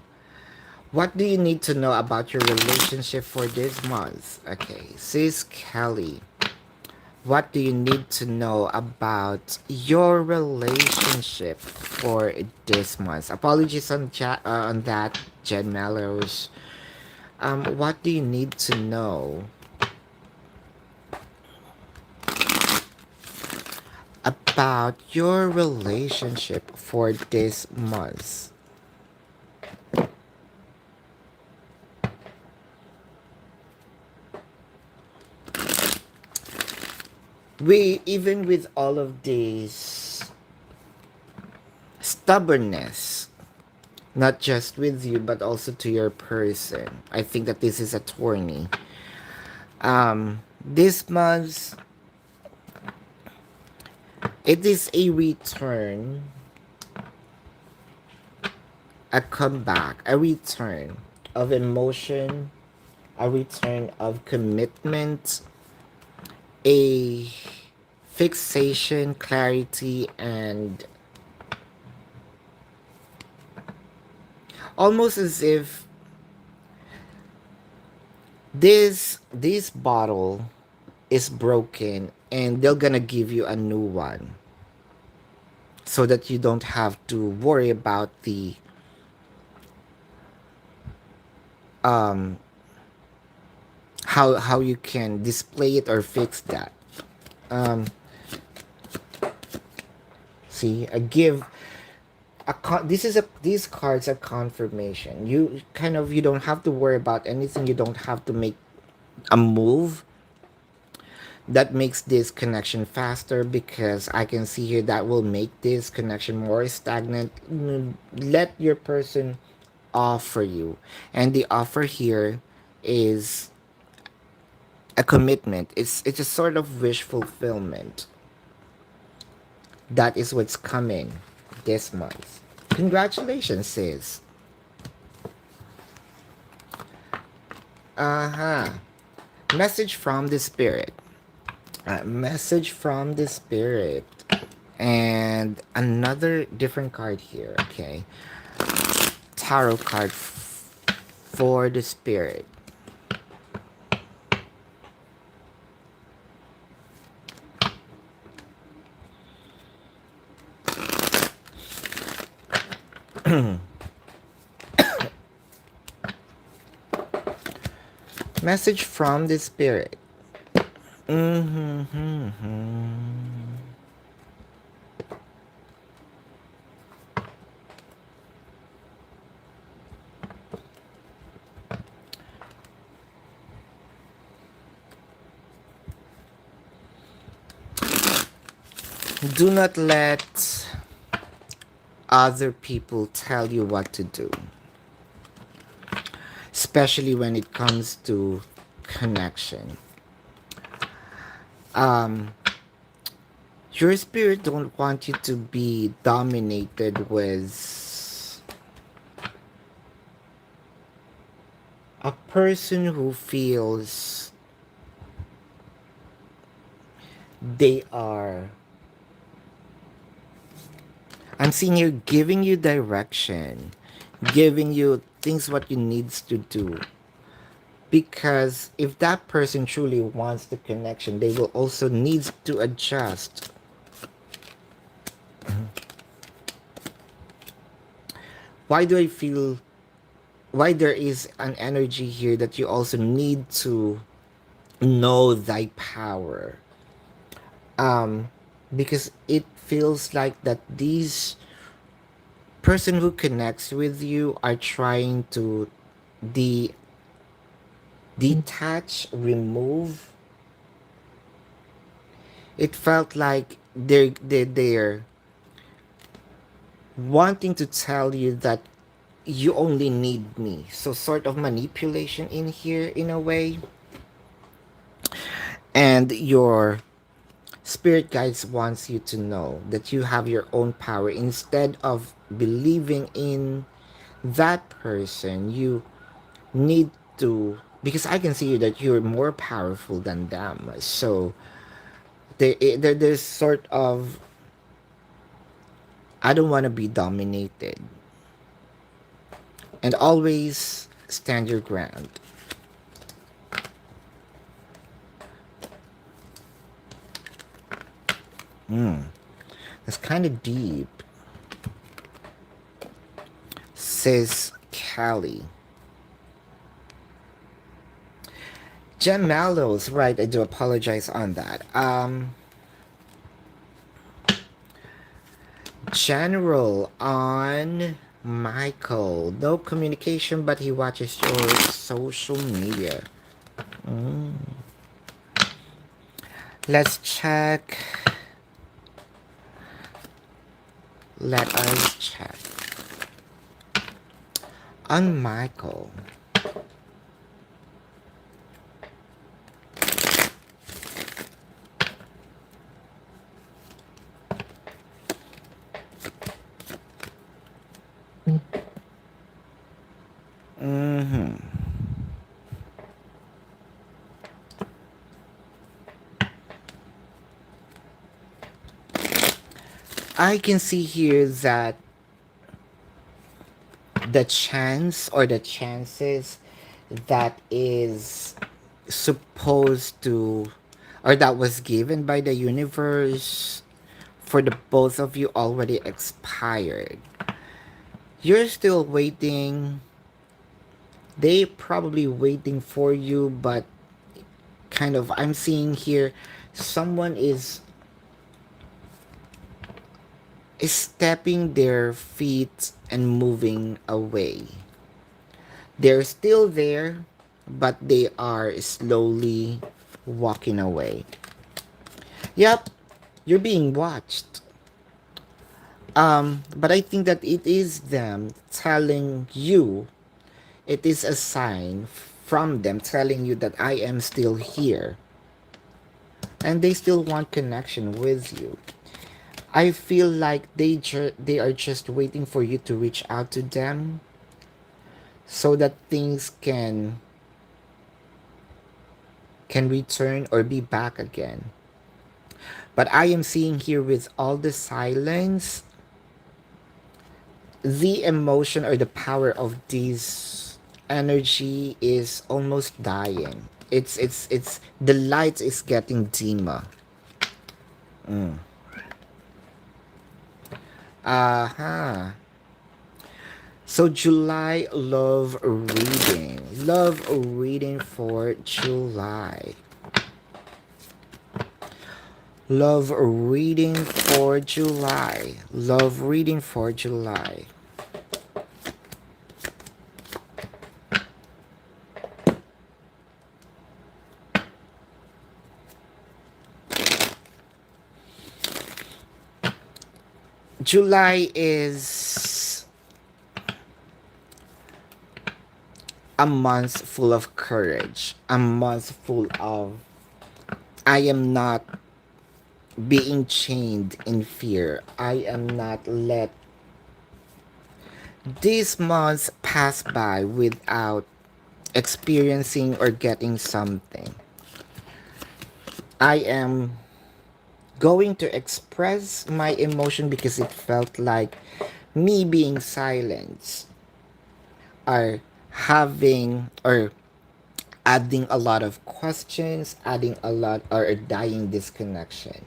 What do you need to know about your relationship for this month? Okay, Sis Kelly. What do you need to know about your relationship for this month? Apologies on on that, Jen Mellows. What do you need to know about your relationship for this month? We, even with all of this stubbornness, not just with you but also to your person, I think that this is a tourney. This month, it is a return, a comeback, a return of emotion, a return of commitment, a fixation, clarity, and almost as if this bottle is broken and they're gonna give you a new one, so that you don't have to worry about the um how you can display it or fix that. um See, I give this is a, these cards are confirmation. You kind of, you don't have to worry about anything. You don't have to make a move that makes this connection faster, because I can see here that will make this connection more stagnant. Let your person offer you, and the offer here is a commitment. It's a sort of wish fulfillment. That is what's coming this month. Congratulations, sis. Uh-huh. Message from the spirit. Message from the spirit. And another different card here, okay? Tarot card for the spirit. Message from the spirit. Do not let other people tell you what to do, especially when it comes to connection. Um, your spirit don't want you to be dominated with a person who feels they are. I'm seeing you giving you direction, giving you things what you needs to do. Because if that person truly wants the connection, they will also needs to adjust. Why do I feel why there is an energy here that you also need to know thy power? Um because it feels like that these person who connects with you are trying to de detach, remove. It felt like they're wanting to tell you that you only need me. So sort of manipulation in here in a way. And your spirit guides wants you to know that you have your own power. Instead of believing in that person, you need to, because I can see that you're more powerful than them. So there's sort of, I don't want to be dominated. And always stand your ground. That's kind of deep, says Callie. Jem Mallows, right, I do apologize on that. General on Michael. No communication, but he watches your social media. Let's check. Let us check. On Michael. I can see here that the chance or the chances that is supposed to, or that was given by the universe for the both of you already expired. You're still waiting. They probably waiting for you, but kind of I'm seeing here someone is stepping their feet and moving away. They're still there, but they are slowly walking away. Yep, you're being watched. But I think that it is them telling you, it is a sign from them telling you that I am still here. And they still want connection with you. I feel like they are just waiting for you to reach out to them so that things can return or be back again. But I am seeing here with all the silence, the emotion or the power of this energy is almost dying. It's the light is getting dimmer. Uh-huh. So July love reading. Love reading for July. Love reading for July. Love reading for July. July is a month full of courage. A month full of I am not being chained in fear. I am not let these months pass by without experiencing or getting something. I am going to express my emotion because it felt like me being silenced or having or adding a lot of questions, adding a lot or dying disconnection.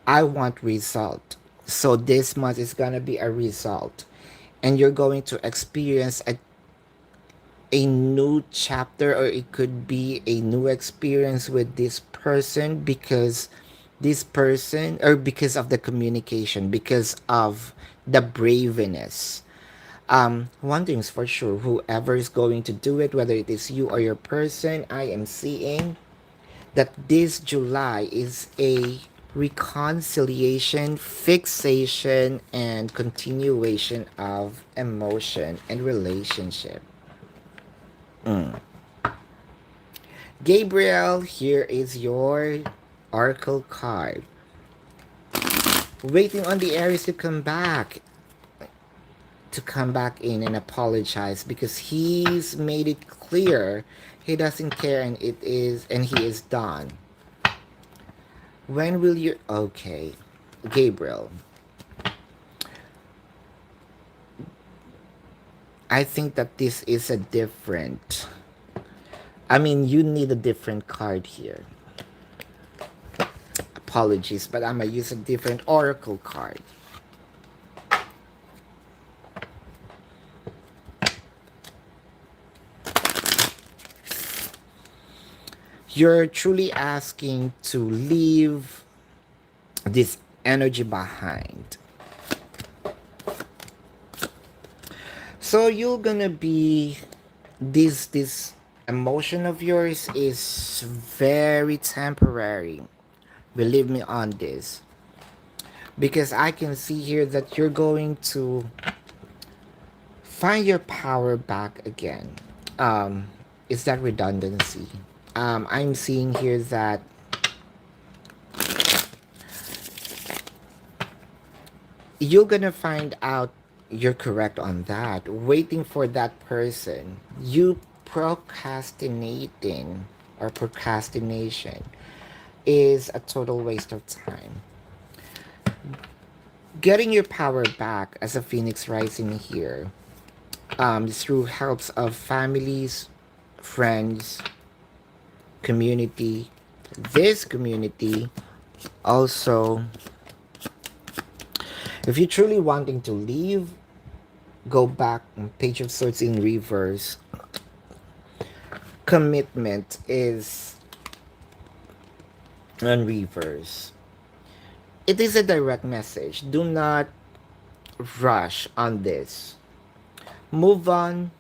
I want result. So this month is gonna be a result. And you're going to experience a new chapter or it could be a new experience with this person because this person or because of the communication, because of the braveness. One thing's for sure, whoever is going to do it, whether it is you or your person, I am seeing that this July is a reconciliation, fixation, and continuation of emotion and relationship. Gabriel, here is your oracle card. Waiting on the Aries to come back in and apologize because he's made it clear he doesn't care and he is done. When will you okay, Gabriel, I think that this is a different I mean you need a different card here. Apologies, but I'm gonna use a different oracle card. You're truly asking to leave this energy behind. So you're gonna be this emotion of yours is very temporary. Believe me on this. Because I can see here that you're going to find your power back again. Is that redundancy? I'm seeing here that you're gonna find out you're correct on that. Waiting for that person, you procrastinating or procrastination is a total waste of time. Getting your power back as a phoenix rising here, through helps of families, friends, community. This community also, if you're truly wanting to leave, go back on Page of Swords in reverse. Commitment is on reverse. It is a direct message. Do not rush on this. Move on.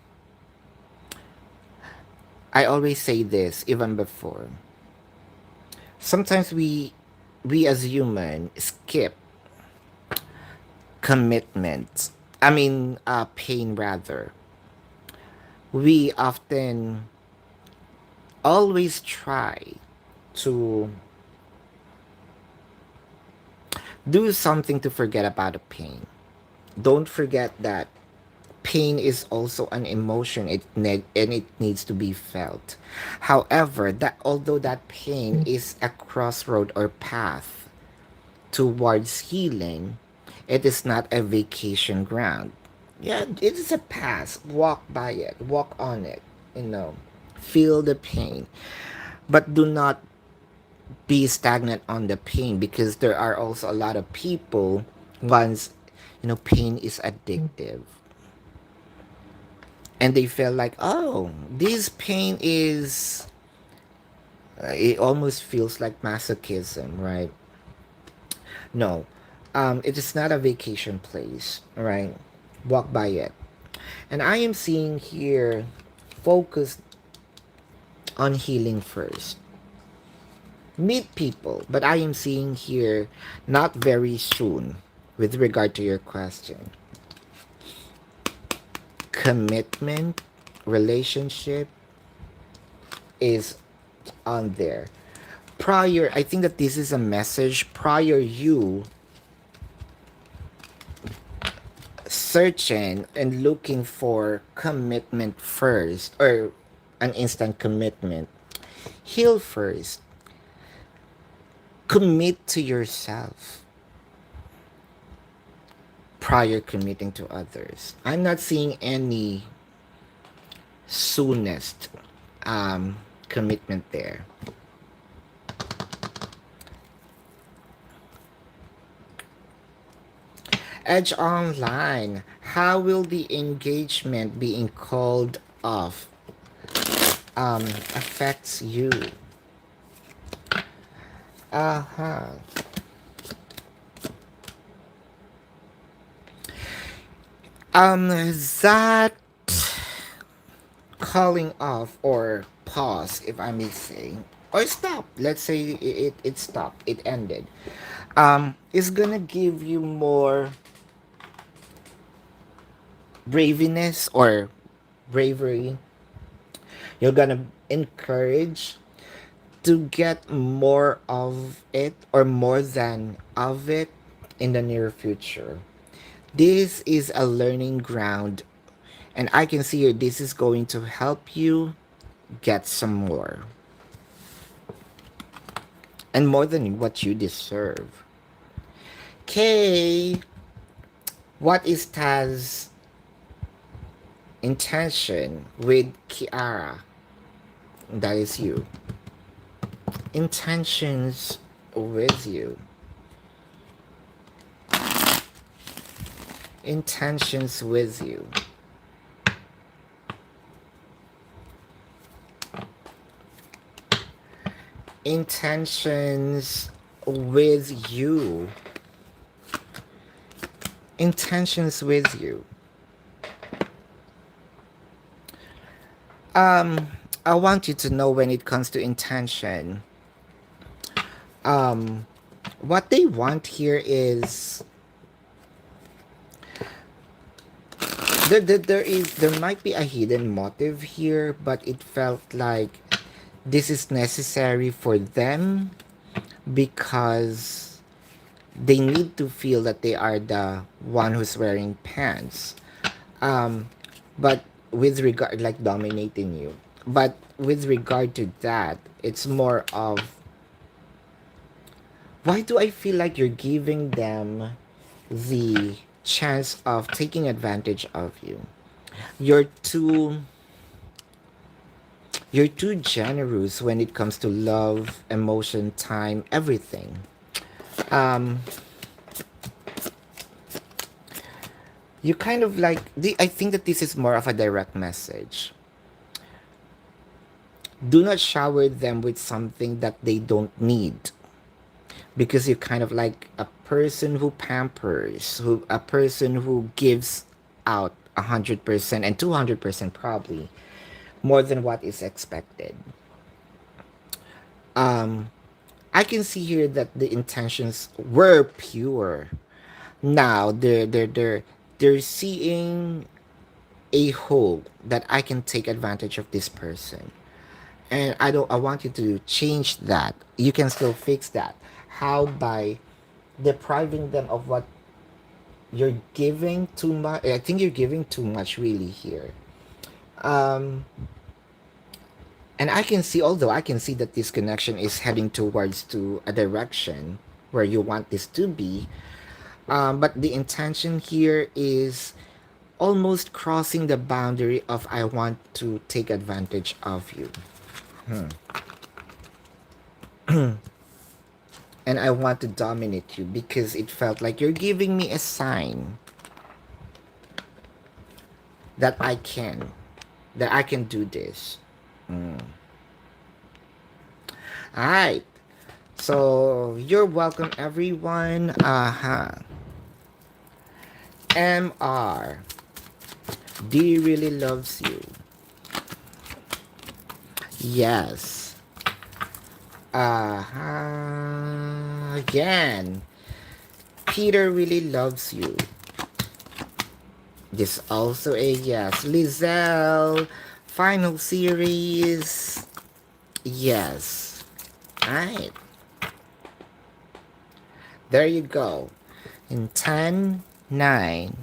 I always say this even before. Sometimes we as human skip commitment. Pain rather. We often always try to do something to forget about the pain. Don't forget that Pain is also an emotion, and it needs to be felt. However, that although that pain is a crossroad or path towards healing, it is not a vacation ground. Yeah, it is a path. Walk by it, walk on it, you know. Feel the pain. But do not be stagnant on the pain, because there are also a lot of people, once pain is addictive, and they feel like, oh, this pain is it almost feels like masochism, right? No, it is not a vacation place, right? Walk by it. And I am seeing here, focus on healing first. Meet people, but I am seeing here not very soon with regard to your question. Commitment, relationship is on there. Prior, I think that this is a message prior you searching and looking for commitment first, or an instant commitment. Heal first. Commit to yourself prior committing to others. I'm not seeing any soonest commitment there. Edge Online. How will the engagement being called off affects you? Uh-huh. That calling off, or pause, if I may say, or stop. Let's say it stopped. It ended. Is gonna give you more braveness or bravery. You're gonna encourage to get more of it, or more than of it, in the near future. This is a learning ground, and I can see here this is going to help you get some more, and more than what you deserve. Okay, what is Taz's intention with Kiara? That is you. Intentions with you. Intentions with you. Intentions with you. Intentions with you. I want you to know, when it comes to intention, um, what they want here is, there might be a hidden motive here, but it felt like this is necessary for them, because they need to feel that they are the one who's wearing pants. But with regard, like dominating you. But with regard to that, it's more of, why do I feel like you're giving them the chance of taking advantage of you? You're too you're too generous when it comes to love, emotion, time, everything. Um, you kind of like I think that this is more of a direct message. Do not shower them with something that they don't need, because you're kind of like a person who pampers, who a person who gives out 100% and 200% probably more than what is expected. um I can see here that the intentions were pure. Now they're seeing a hole that I can take advantage of this person, and I want you to change that. You can still fix that. How? By depriving them of what You're giving too much. I think you're giving too much really here. Um, and I can see, although I can see that this connection is heading towards to a direction where you want this to be. But the intention here is almost crossing the boundary of I want to take advantage of you. And I want to dominate you because it felt like you're giving me a sign that I can do this. Alright. So you're welcome everyone. MR. D really loves you. Yes. Again. Peter really loves you. This also a yes. Lizelle. Final series. Yes. Alright. There you go. In 10, 9,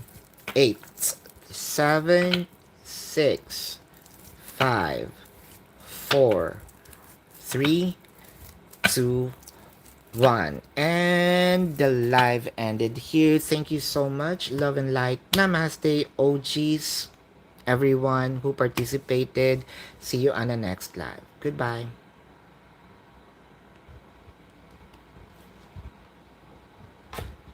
8, 7, 6, 5, 4, 3, 2, 1. And the live ended here. Thank you so much. Love and light. Namaste, OGs. Everyone who participated. See you on the next live. Goodbye.